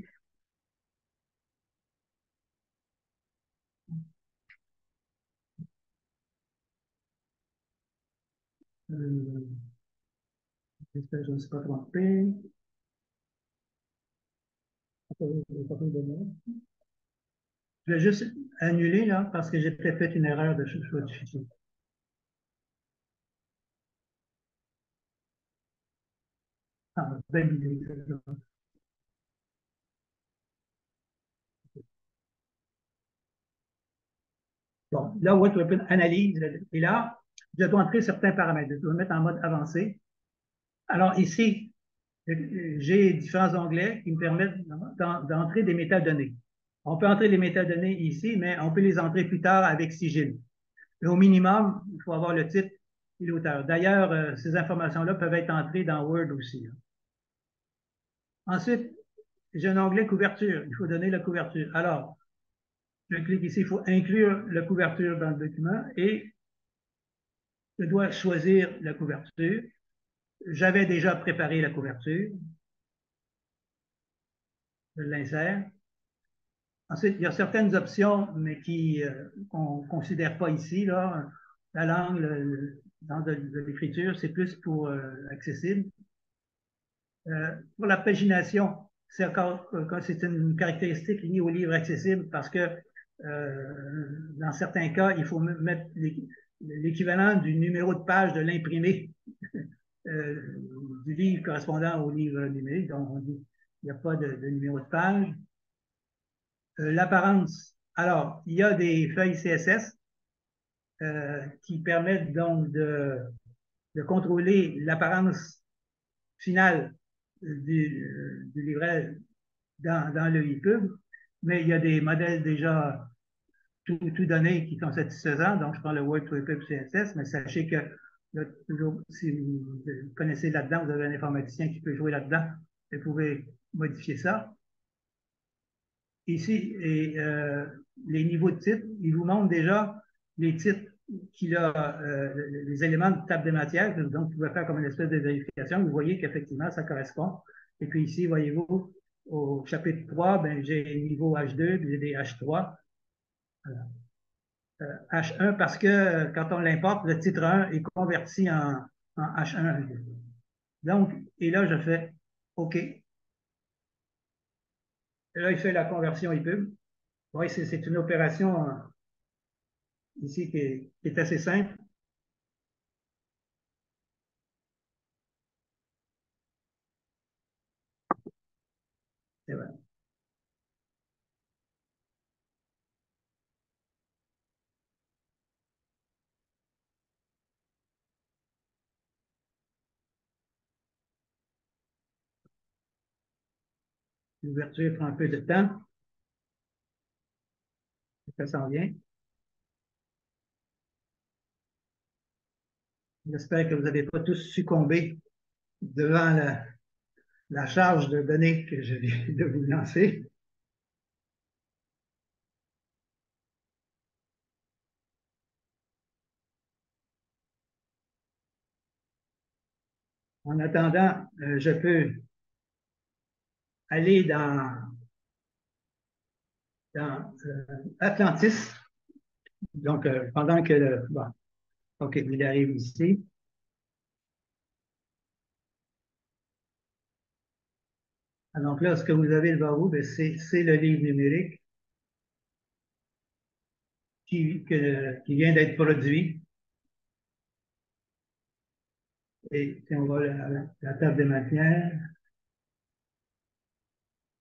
Speaker 4: J'espère que je ne me suis pas trompé. Je vais juste annuler là parce que j'ai peut-être fait une erreur de choix de fichier. Ah, belle idée. Bon, là, Word2EPUB analyse, et là, je dois entrer certains paramètres. Je dois le mettre en mode avancé. Alors ici, j'ai différents onglets qui me permettent d'entrer des métadonnées. On peut entrer les métadonnées ici, mais on peut les entrer plus tard avec Sigil. Et au minimum, il faut avoir le titre et l'auteur. D'ailleurs, ces informations-là peuvent être entrées dans Word aussi. Ensuite, j'ai un onglet couverture. Il faut donner la couverture. Alors, je clique ici, il faut inclure la couverture dans le document et je dois choisir la couverture. J'avais déjà préparé la couverture. Je l'insère. Ensuite, il y a certaines options, mais qu'on ne considère pas ici. Là. La langue de l'écriture, c'est plus pour accessible. Pour la pagination, c'est une caractéristique liée au livre accessible parce que dans certains cas, il faut mettre l'équivalent du numéro de page de l'imprimé du livre correspondant au livre numérique. Donc, on dit qu'il n'y a pas de numéro de page. L'apparence. Alors, il y a des feuilles CSS qui permettent donc de contrôler l'apparence finale du livret dans le EPUB, mais il y a des modèles déjà tout donnés qui sont satisfaisants, donc je prends le Word2EPUB CSS, mais sachez que si vous connaissez là-dedans, vous avez un informaticien qui peut jouer là-dedans, vous pouvez modifier ça. Ici, et les niveaux de titres, il vous montre déjà les titres qu'il a, les éléments de table des matières, donc vous pouvez faire comme une espèce de vérification. Vous voyez qu'effectivement, ça correspond. Et puis ici, voyez-vous, au chapitre 3, ben, j'ai niveau H2, puis j'ai des H3. Voilà. H1, parce que quand on l'importe, le titre 1 est converti en H1. Donc, et là, je fais OK. Et là, il fait la conversion EPUB. Oui, c'est une opération ici qui est assez simple. Et voilà. L'ouverture prend un peu de temps. Ça s'en vient. J'espère que vous n'avez pas tous succombé devant la charge de données que je viens de vous lancer. En attendant, je peux aller dans Atlantis. Donc, pendant que bon, OK, il arrive ici. Donc là, ce que vous avez devant vous, c'est le livre numérique qui vient d'être produit. Et si on va à la table des matières,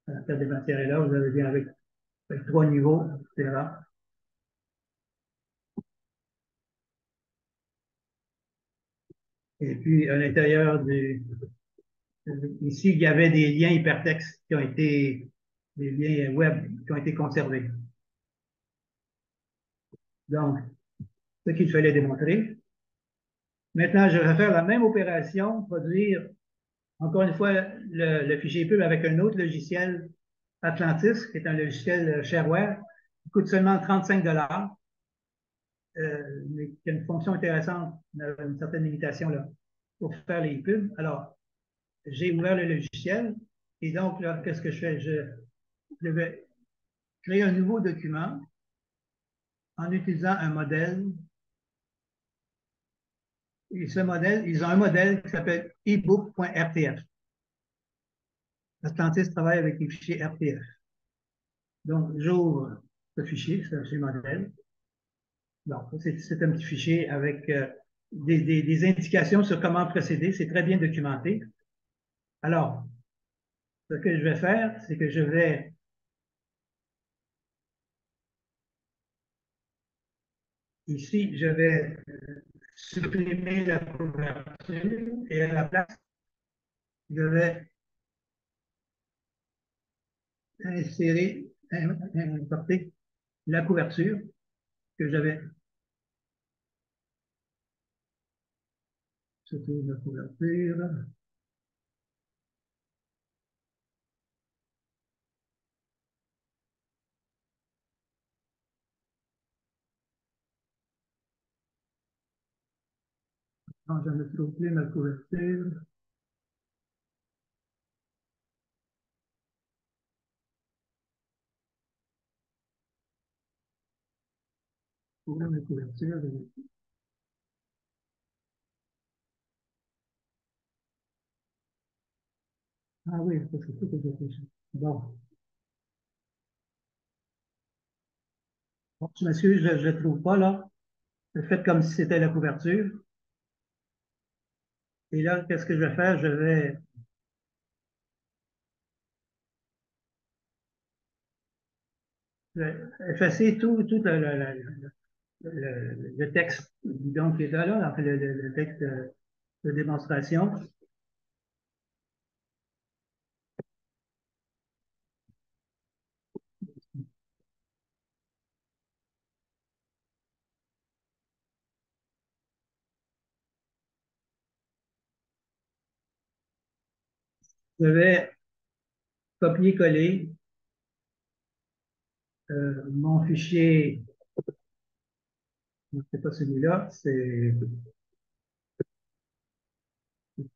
Speaker 4: la table des matières est là, vous avez bien avec 3 niveaux, etc. Et puis, à l'intérieur ici, il y avait des liens hypertextes qui ont été, des liens web qui ont été conservés. Donc, ce qu'il fallait démontrer. Maintenant, je vais faire la même opération, produire encore une fois le fichier pub avec un autre logiciel Atlantis, qui est un logiciel shareware, qui coûte seulement 35 mais qui a une fonction intéressante, une certaine limitation là, pour faire les pubs. Alors, j'ai ouvert le logiciel et donc là, qu'est-ce que je fais? Je vais créer un nouveau document en utilisant un modèle. Et ce modèle, ils ont un modèle qui s'appelle ebook.rtf. Atlantis travaille avec les fichiers RTF. Donc, j'ouvre ce fichier, ce modèle. Donc, c'est un petit fichier avec des indications sur comment procéder. C'est très bien documenté. Alors, ce que je vais faire, c'est que je vais ici, je vais supprimer la couverture et à la place, je vais insérer, importer la couverture que j'avais. Surtout la couverture. Non, je ne trouve plus ma couverture. Pour ma couverture. Ah oui, parce que tout est affiché. Bon. Bon, je m'excuse, je ne le trouve pas là. Faites comme si c'était la couverture. Et là, qu'est-ce que je vais faire? Je vais effacer tout le texte donc, qui est là, enfin, le texte de démonstration. Je vais copier-coller mon fichier. C'est pas celui-là, c'est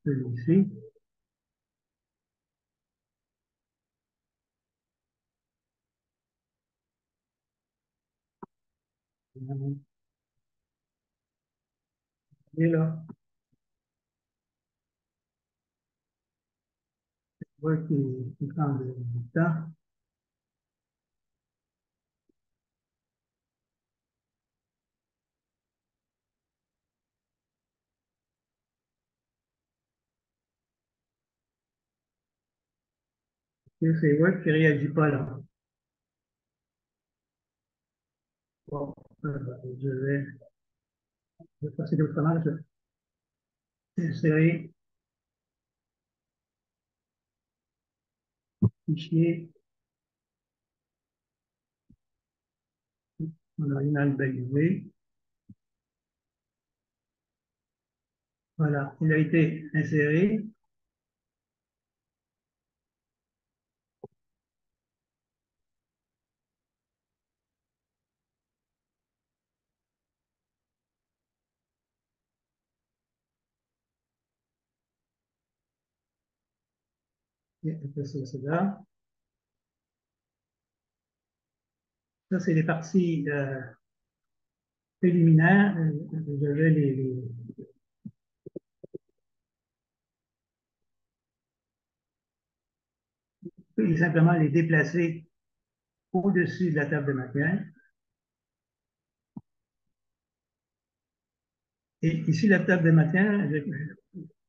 Speaker 4: celui-ci. Et là, vois qu'il prend du temps. C'est Word qui ne réagit pas là. Bon, je vais procéder autrement. Je vais insérer fichier en original balisé. Voilà, il a été inséré. Et après, c'est là. Ça, c'est les parties préliminaires. Je vais simplement les déplacer au-dessus de la table de matière. Et ici, la table de matière,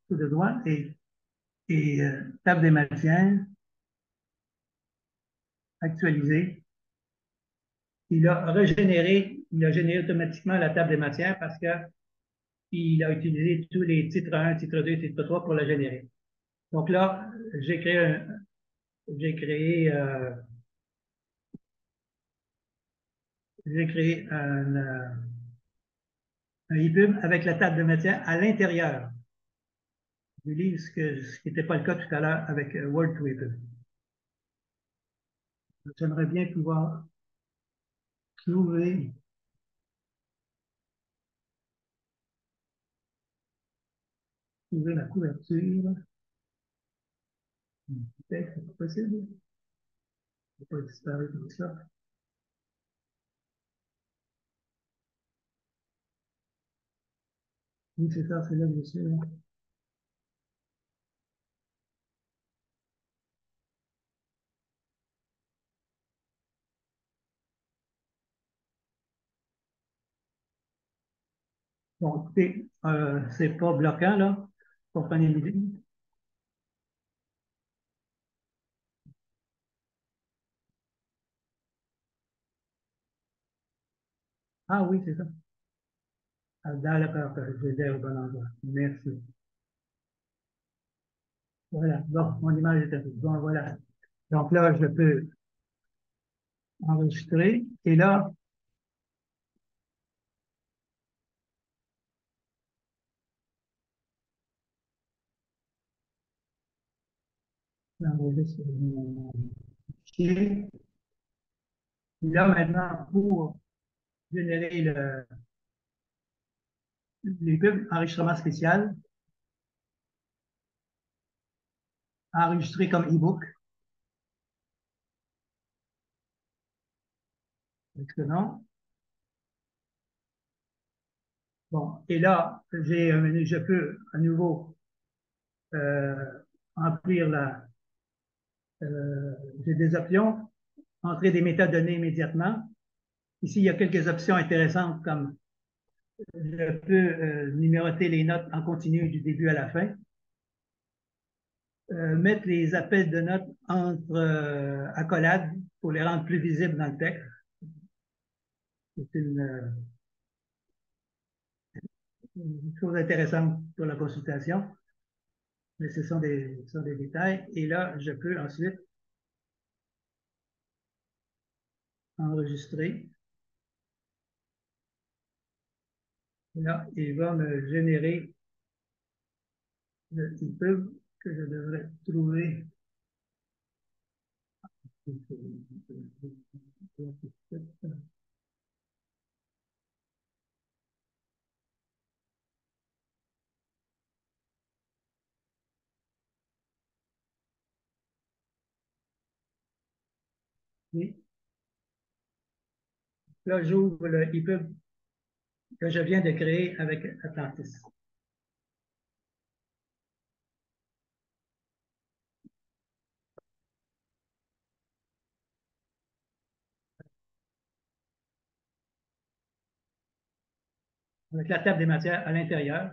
Speaker 4: tout de droit, et table de matière actualisée. Il a généré automatiquement la table de matière parce qu'il a utilisé tous les titres 1, titre 2, titre 3 pour la générer. Donc là, j'ai créé un EPUB avec la table de matière à l'intérieur du livre, ce qui n'était pas le cas tout à l'heure avec Word to EPUB. J'aimerais bien pouvoir trouver la couverture. Peut-être que c'est pas possible. Il ne peut pas disparaître comme ça. Oui, c'est ça, c'est là, bien sûr. Bon, écoutez, c'est pas bloquant, là. Comprenez l'idée. Ah oui, c'est ça. Ah, dans la peur, je l'ai au bon endroit. Merci. Voilà. Bon, mon image est affichée. Bon, voilà. Donc là, je peux enregistrer. Et là, j'enregistre mon fichier. Et là, maintenant, pour générer les pubs, enregistrement spécial, enregistré comme e-book. Excellent. Bon, et là, je peux à nouveau euh, remplir j'ai des options, entrer des métadonnées immédiatement. Ici, il y a quelques options intéressantes comme je peux numéroter les notes en continu du début à la fin, mettre les appels de notes entre accolades pour les rendre plus visibles dans le texte. C'est une chose intéressante pour la consultation, mais ce sont des détails. Et là, je peux ensuite enregistrer. Là, il va me générer le EPUB que je devrais trouver. Oui. Là, j'ouvre le EPUB que je viens de créer avec Atlantis. avec la table des matières à l'intérieur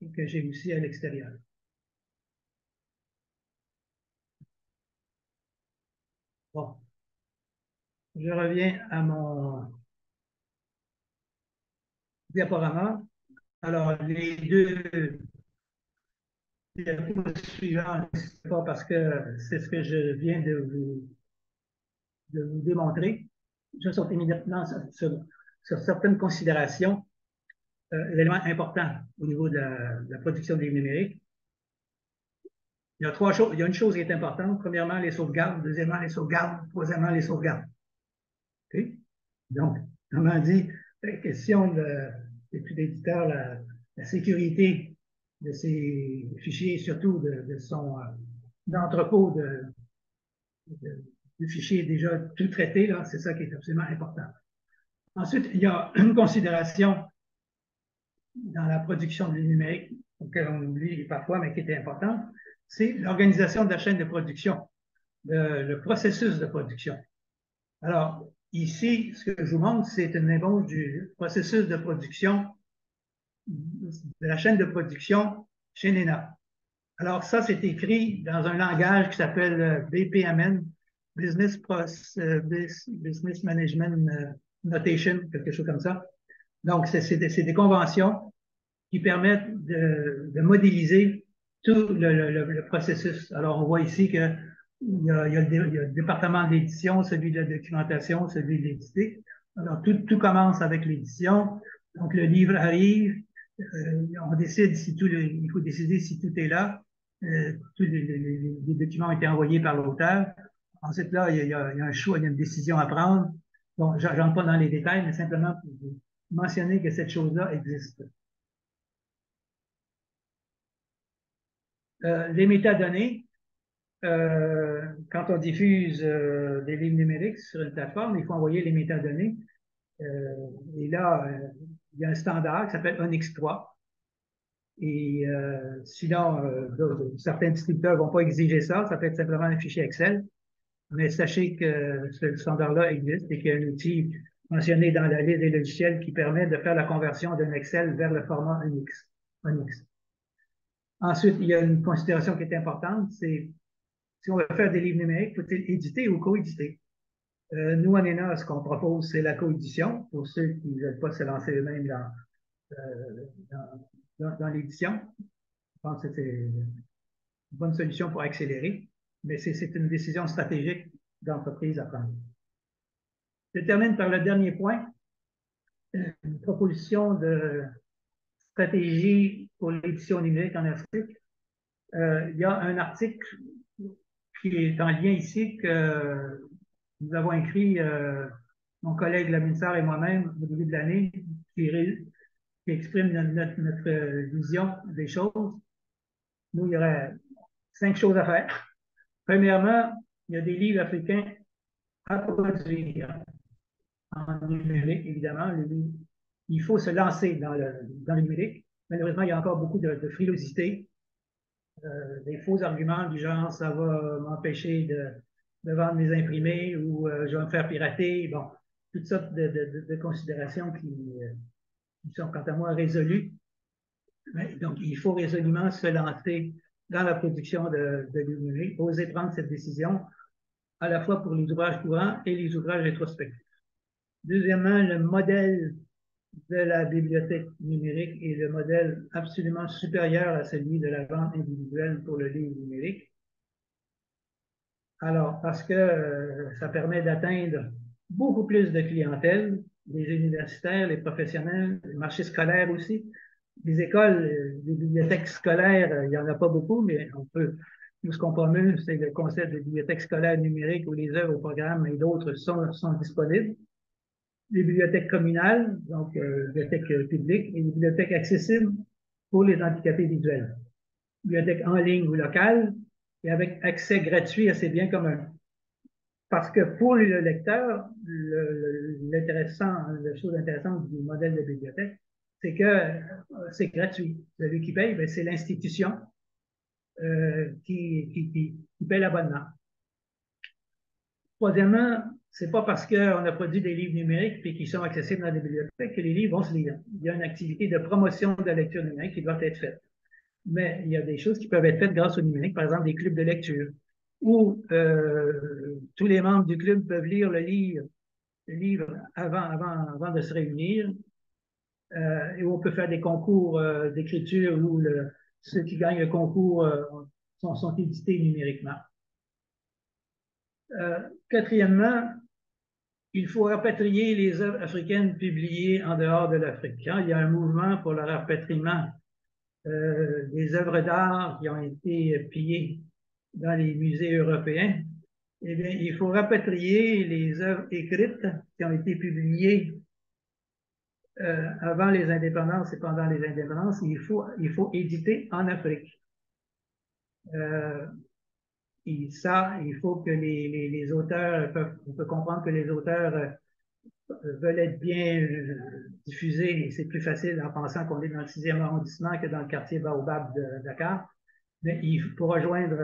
Speaker 4: et que j'ai aussi à l'extérieur. Bon, je reviens à mon diaporama. Alors, les deux diapos suivants, c'est pas parce que c'est ce que je viens de vous démontrer. Je saute immédiatement sur certaines considérations, l'élément important au niveau de la production des livres numériques. Il y a trois choses. Il y a une chose qui est importante. Premièrement, les sauvegardes. Deuxièmement, les sauvegardes. Troisièmement, les sauvegardes. Okay? Donc, comment dit, question des éditeurs, la sécurité de ces fichiers, surtout de son d'entrepôt de fichiers déjà tout traités, là, c'est ça qui est absolument important. Ensuite, il y a une considération dans la production du numérique, auquel on oublie parfois, mais qui est importante, c'est l'organisation de la chaîne de production, le processus de production. Alors, ici, ce que je vous montre, c'est une ébauche du processus de production de la chaîne de production chez NENA. Alors, ça, c'est écrit dans un langage qui s'appelle BPMN, Business Management Notation, quelque chose comme ça. Donc, c'est des conventions qui permettent de modéliser tout le processus. Alors, on voit ici qu'il y a le département d'édition, celui de la documentation, celui de l'édité. Alors, tout commence avec l'édition. Donc, le livre arrive. On décide si il faut décider si tout est là. Tous les documents ont été envoyés par l'auteur. Ensuite, là, il y a un choix, il y a une décision à prendre. Bon, je n'entre pas dans les détails, mais simplement pour vous mentionner que cette chose-là existe. Les métadonnées, quand on diffuse des livres numériques sur une plateforme, il faut envoyer les métadonnées. Et là, il y a un standard qui s'appelle Onyx 3. Et sinon, certains distributeurs ne vont pas exiger ça. Ça peut être simplement un fichier Excel. Mais sachez que ce standard-là existe et qu'il y a un outil mentionné dans la liste des logiciels qui permet de faire la conversion d'un Excel vers le format Onyx. Ensuite, il y a une considération qui est importante, c'est si on veut faire des livres numériques, faut-il éditer ou coéditer? Nous, à NENA, ce qu'on propose, c'est la coédition, pour ceux qui ne veulent pas se lancer eux-mêmes dans l'édition. Je pense que c'est une bonne solution pour accélérer, mais c'est une décision stratégique d'entreprise à prendre. Je termine par le dernier point, une proposition de stratégie pour l'édition numérique en Afrique. Il y a un article qui est en lien ici que nous avons écrit, mon collègue Laminsar et moi-même, au début de l'année, qui exprime notre vision des choses. Nous, il y aurait 5 choses à faire. Premièrement, il y a des livres africains à produire en numérique, évidemment. Il faut se lancer dans le numérique. Malheureusement, il y a encore beaucoup de frilosité, des faux arguments du genre ça va m'empêcher de vendre mes imprimés ou je vais me faire pirater. Bon, toutes sortes de considérations qui sont quant à moi résolues. Mais, donc, il faut résolument se lancer dans la production de livres numériques, oser prendre cette décision à la fois pour les ouvrages courants et les ouvrages rétrospectifs. Deuxièmement, le modèle de la bibliothèque numérique est le modèle absolument supérieur à celui de la vente individuelle pour le livre numérique. Alors, parce que ça permet d'atteindre beaucoup plus de clientèle, les universitaires, les professionnels, le marché scolaire aussi. Les écoles, les bibliothèques scolaires, il n'y en a pas beaucoup, mais on peut, nous, ce qu'on promue, c'est le concept de bibliothèque scolaire numérique où les œuvres au programme et d'autres sont disponibles. Les bibliothèques communales, donc bibliothèques publiques, et les bibliothèques accessibles pour les handicapés visuels. Bibliothèques en ligne ou locales, et avec accès gratuit à ces biens communs. Parce que pour le lecteur, la chose intéressante du modèle de bibliothèque, c'est que c'est gratuit. Celui qui paye, c'est l'institution qui paie l'abonnement. Troisièmement, c'est pas parce qu'on a produit des livres numériques et qu'ils sont accessibles dans les bibliothèques que les livres vont se lire. Il y a une activité de promotion de la lecture numérique qui doit être faite. Mais il y a des choses qui peuvent être faites grâce au numérique, par exemple des clubs de lecture, où tous les membres du club peuvent lire le livre avant de se réunir, et où on peut faire des concours d'écriture où ceux qui gagnent le concours sont édités numériquement. Quatrièmement, il faut rapatrier les œuvres africaines publiées en dehors de l'Afrique. Il y a un mouvement pour le rapatriement des œuvres d'art qui ont été pillées dans les musées européens. Eh bien, il faut rapatrier les œuvres écrites qui ont été publiées avant les indépendances et pendant les indépendances. Il faut éditer en Afrique. Et ça, il faut que les auteurs, on peut comprendre que les auteurs veulent être bien diffusés, et c'est plus facile en pensant qu'on est dans le 6e arrondissement que dans le quartier Baobab de Dakar. Mais pour rejoindre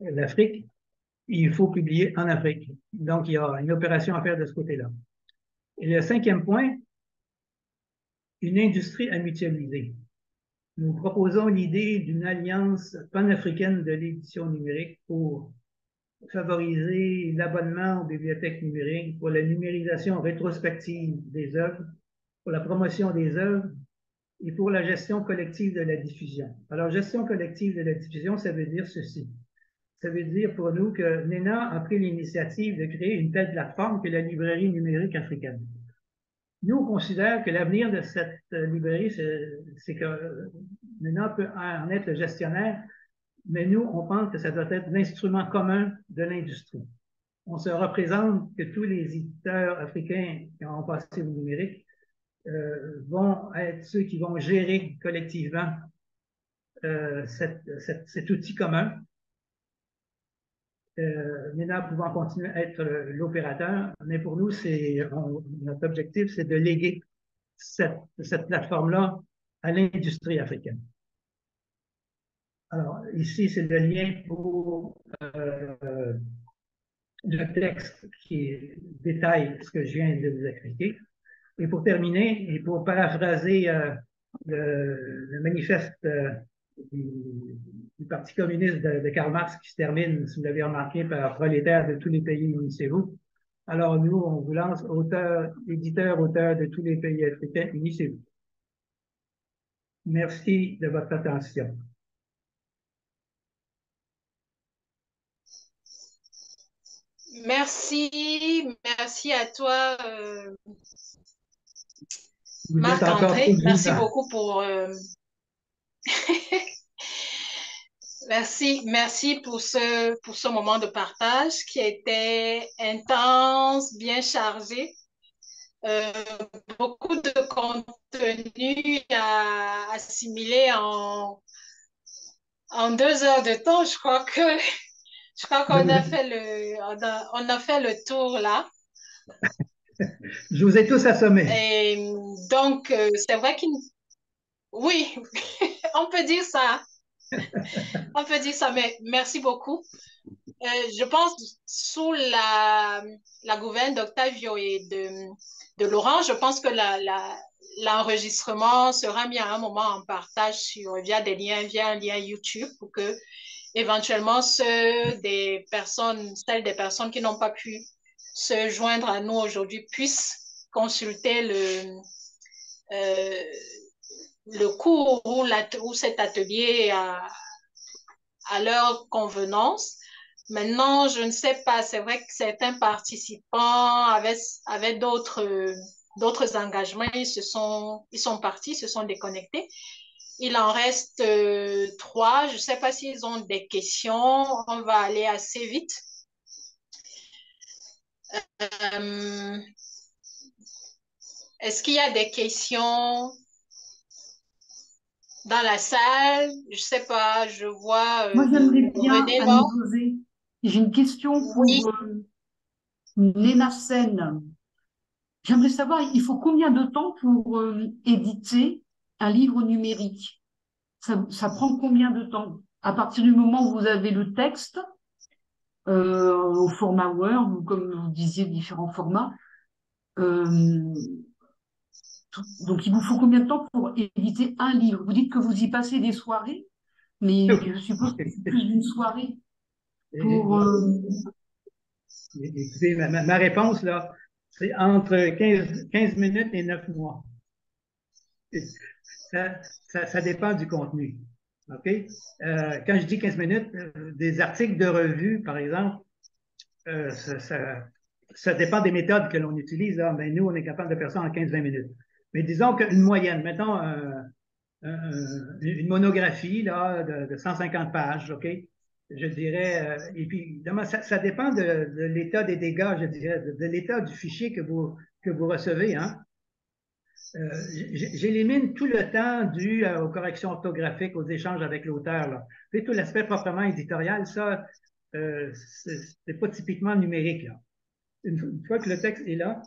Speaker 4: l'Afrique, il faut publier en Afrique. Donc, il y a une opération à faire de ce côté-là. Et le 5e point, une industrie à mutualiser. Nous proposons l'idée d'une alliance panafricaine de l'édition numérique pour favoriser l'abonnement aux bibliothèques numériques, pour la numérisation rétrospective des œuvres, pour la promotion des œuvres et pour la gestion collective de la diffusion. Alors, gestion collective de la diffusion, ça veut dire ceci. Ça veut dire pour nous que NENA a pris l'initiative de créer une telle plateforme que la librairie numérique africaine. Nous, on considère que l'avenir de cette librairie, c'est que NENA peut en être le gestionnaire, mais nous, on pense que ça doit être l'instrument commun de l'industrie. On se représente que tous les éditeurs africains qui ont passé au numérique vont être ceux qui vont gérer collectivement cet outil commun. NENA pouvant continuer à être l'opérateur, mais pour nous, notre objectif, c'est de léguer cette plateforme-là à l'industrie africaine. Alors, ici, c'est le lien pour le texte qui détaille ce que je viens de vous expliquer. Et pour terminer, et pour paraphraser le manifeste du Parti communiste de Karl Marx qui se termine, si vous l'avez remarqué, par prolétaires de tous les pays, unissez-vous. Alors nous, on vous lance éditeurs, auteurs de tous les pays africains, unissez-vous. Merci de votre attention.
Speaker 3: Merci à toi, Marc-André. Merci beaucoup pour... Merci pour ce moment de partage qui était intense, bien chargé. Beaucoup de contenu à assimiler en 2 heures de temps. Je crois qu'on a fait le tour là.
Speaker 4: Je vous ai tous assommés.
Speaker 3: Et donc, c'est vrai oui, on peut dire ça. On peut dire ça, mais merci beaucoup. Je pense sous la gouverne d'Octavio et de Laurent, je pense que l'enregistrement sera mis à un moment en partage via un lien YouTube pour que éventuellement celles des personnes qui n'ont pas pu se joindre à nous aujourd'hui puissent consulter le cours ou cet atelier à leur convenance. Maintenant, je ne sais pas, c'est vrai que certains participants avaient d'autres engagements, ils sont partis, se sont déconnectés. Il en reste 3, je ne sais pas s'ils ont des questions, on va aller assez vite. Est-ce qu'il y a des questions dans la salle? Je ne sais pas, je vois...
Speaker 7: Moi, j'aimerais bien poser. J'ai une question pour Néna Sen. J'aimerais savoir, il faut combien de temps pour éditer un livre numérique? Ça prend combien de temps? À partir du moment où vous avez le texte, au format Word ou comme vous disiez, différents formats. Euh, donc, il vous faut combien de temps pour éditer un livre? Vous dites que vous y passez des soirées, mais je suppose que c'est plus d'une soirée pour...
Speaker 4: Écoutez, ma réponse, là, c'est entre 15 minutes et 9 mois. Ça dépend du contenu. OK? Quand je dis 15 minutes, des articles de revue, par exemple, ça dépend des méthodes que l'on utilise. Là. Mais nous, on est capable de faire ça en 15-20 minutes. Mais disons qu'une moyenne, mettons une monographie là, de 150 pages, OK? Je dirais, et puis évidemment, ça dépend de l'état des dégâts, je dirais, de l'état du fichier que vous recevez. Hein? J'élimine tout le temps dû aux corrections orthographiques, aux échanges avec l'auteur. Tout l'aspect proprement éditorial, ça, c'est pas typiquement numérique. Là. Une fois que le texte est là,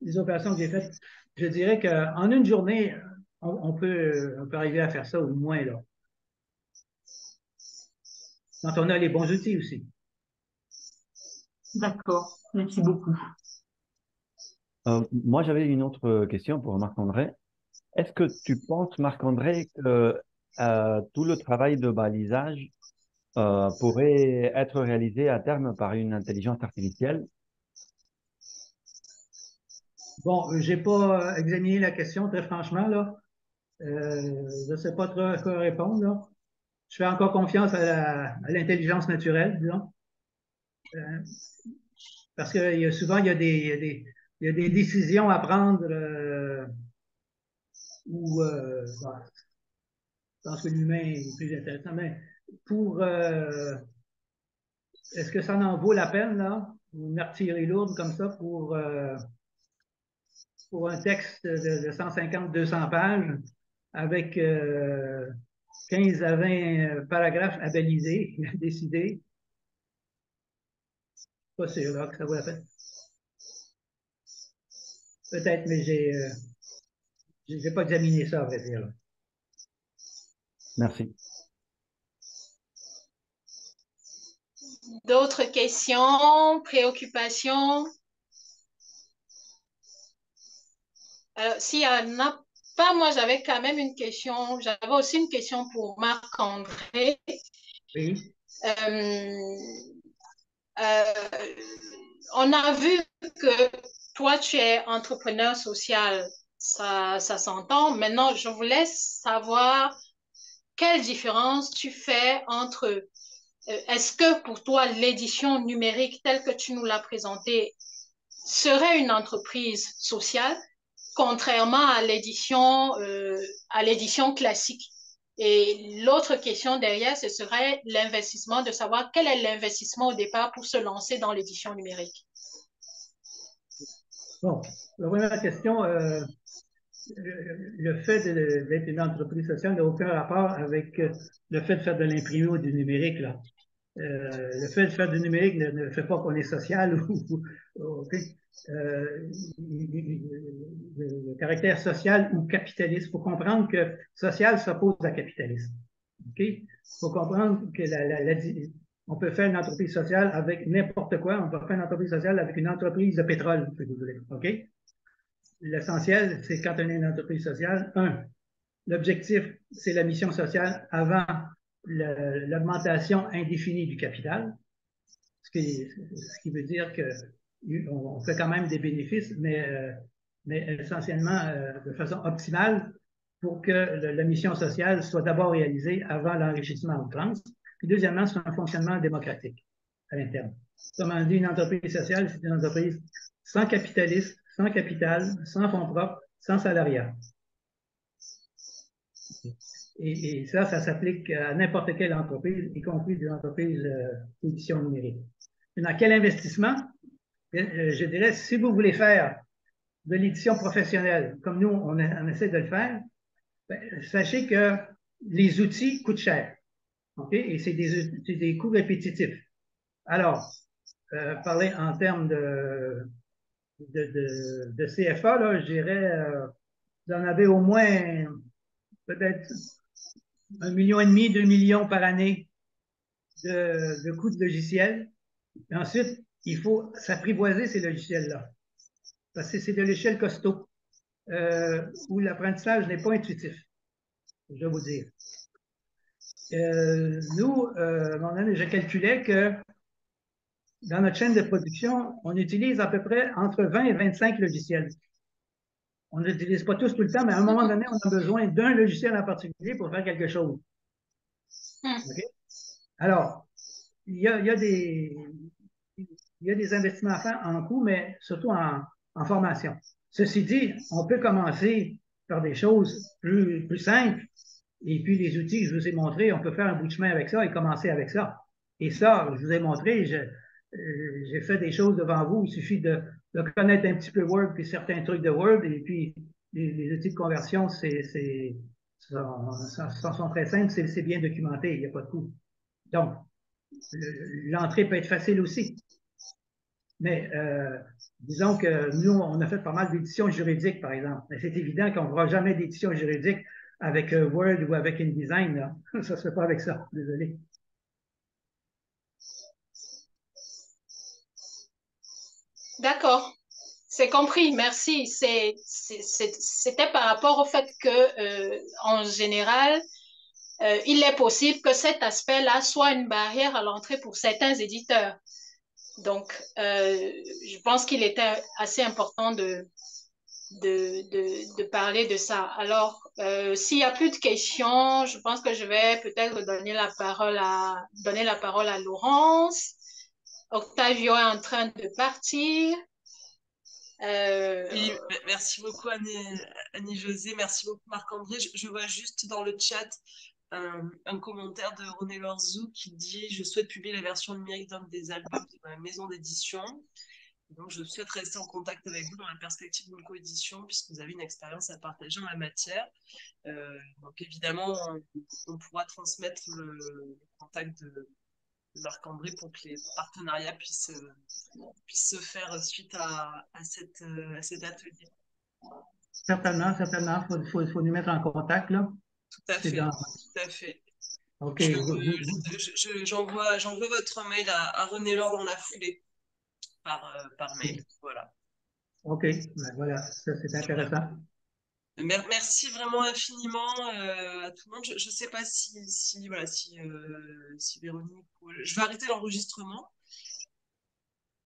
Speaker 4: les opérations que j'ai faites, je dirais qu'en une journée, on peut arriver à faire ça au moins là. Quand on a les bons outils aussi.
Speaker 7: D'accord, merci beaucoup.
Speaker 1: Moi, j'avais une autre question pour Marc-André. Est-ce que tu penses, Marc-André, que tout le travail de balisage pourrait être réalisé à terme par une intelligence artificielle?
Speaker 4: Bon, j'ai pas examiné la question très franchement, là. Je ne sais pas trop à quoi répondre, là. Je fais encore confiance à l'intelligence naturelle, disons. Parce que souvent, il y a des décisions à prendre où bon, je pense que l'humain est plus intéressant, mais pour est-ce que ça en vaut la peine, là? Une artillerie lourde comme ça pour un texte de 150-200 pages avec 15 à 20 paragraphes à baliser, à décider. Pas sûr là, que ça vaut la peine. Peut-être, mais j'ai pas examiné ça, à vrai dire.
Speaker 1: Merci.
Speaker 3: D'autres questions, préoccupations? Alors, s'il y en a pas, moi, j'avais quand même une question. J'avais aussi une question pour Marc-André.
Speaker 4: Oui.
Speaker 3: On a vu que toi, tu es entrepreneur social. Ça s'entend. Maintenant, je voulais savoir quelle différence tu fais entre est-ce que pour toi, l'édition numérique telle que tu nous l'as présentée serait une entreprise sociale, contrairement à l'édition classique? Et l'autre question derrière, ce serait l'investissement, de savoir quel est l'investissement au départ pour se lancer dans l'édition numérique.
Speaker 4: Bon, la première question, le fait d'être une entreprise sociale n'a aucun rapport avec le fait de faire de l'imprimé ou du numérique, là. Le fait de faire du numérique ne fait pas qu'on est social okay. Le caractère social ou capitaliste. Il faut comprendre que social s'oppose à capitalisme. Il faut comprendre que on peut faire une entreprise sociale avec n'importe quoi. On peut faire une entreprise sociale avec une entreprise de pétrole, si vous voulez. OK? L'essentiel, c'est quand on est une entreprise sociale, l'objectif, c'est la mission sociale avant l'augmentation indéfinie du capital, ce qui veut dire qu'on fait quand même des bénéfices, mais essentiellement de façon optimale pour que la mission sociale soit d'abord réalisée avant l'enrichissement en France. Puis deuxièmement, c'est un fonctionnement démocratique à l'interne. Autrement dit, une entreprise sociale, c'est une entreprise sans capitaliste, sans capital, sans fonds propres, sans salariat. Et ça s'applique à n'importe quelle entreprise, y compris des entreprises d'édition numérique. Dans quel investissement? Je dirais, si vous voulez faire de l'édition professionnelle, comme nous, on essaie de le faire, sachez que les outils coûtent cher. Okay? Et c'est des coûts répétitifs. Alors, parler en termes de CFA, là, je dirais, vous en avez au moins peut-être 1,5 million, 2 millions par année de coûts de logiciels. Et ensuite, il faut s'apprivoiser ces logiciels-là. Parce que c'est de l'échelle costaud, où l'apprentissage n'est pas intuitif, je dois vous dire. Nous, je calculais que dans notre chaîne de production, on utilise à peu près entre 20 et 25 logiciels. On ne l'utilise pas tous tout le temps, mais à un moment donné, on a besoin d'un logiciel en particulier pour faire quelque chose. Okay? Alors, il y a des investissements à faire en coût, mais surtout en formation. Ceci dit, on peut commencer par des choses plus simples, et puis les outils que je vous ai montrés, on peut faire un bout de chemin avec ça et commencer avec ça. Et ça, je vous ai montré, j'ai fait des choses devant vous. Il suffit de connaître un petit peu Word puis certains trucs de Word. Et puis, les outils de conversion, sont très simples, c'est bien documenté, il n'y a pas de coût. Donc, l'entrée peut être facile aussi. Mais disons que nous, on a fait pas mal d'éditions juridiques, par exemple. Mais c'est évident qu'on ne fera jamais d'édition juridique avec Word ou avec InDesign. Là. Ça ne se fait pas avec ça, désolé.
Speaker 3: D'accord, c'est compris, merci. C'était par rapport au fait que, en général, il est possible que cet aspect-là soit une barrière à l'entrée pour certains éditeurs. Donc, je pense qu'il était assez important de parler de ça. Alors, s'il n'y a plus de questions, je pense que je vais peut-être donner la parole à Laurence. Octavio est en train de partir.
Speaker 2: Oui, merci beaucoup Annie-Josée, merci beaucoup Marc-André. Je vois juste dans le chat un commentaire de René Lorzou qui dit « Je souhaite publier la version numérique d'un des albums de ma maison d'édition. Donc, je souhaite rester en contact avec vous dans la perspective d'une coédition puisque vous avez une expérience à partager en la matière. Donc, évidemment, on pourra transmettre le contact de Marc-André pour que les partenariats puissent se faire suite à cet atelier.
Speaker 4: Certainement. Il faut nous mettre en contact, là.
Speaker 2: Tout à fait, tout à fait.
Speaker 4: OK.
Speaker 2: J'envoie votre mail à René Laure dans la foulée, par mail. Voilà.
Speaker 4: OK, ben voilà, ça c'est intéressant.
Speaker 2: Merci vraiment infiniment à tout le monde. Je ne sais pas si Véronique... Je vais arrêter l'enregistrement.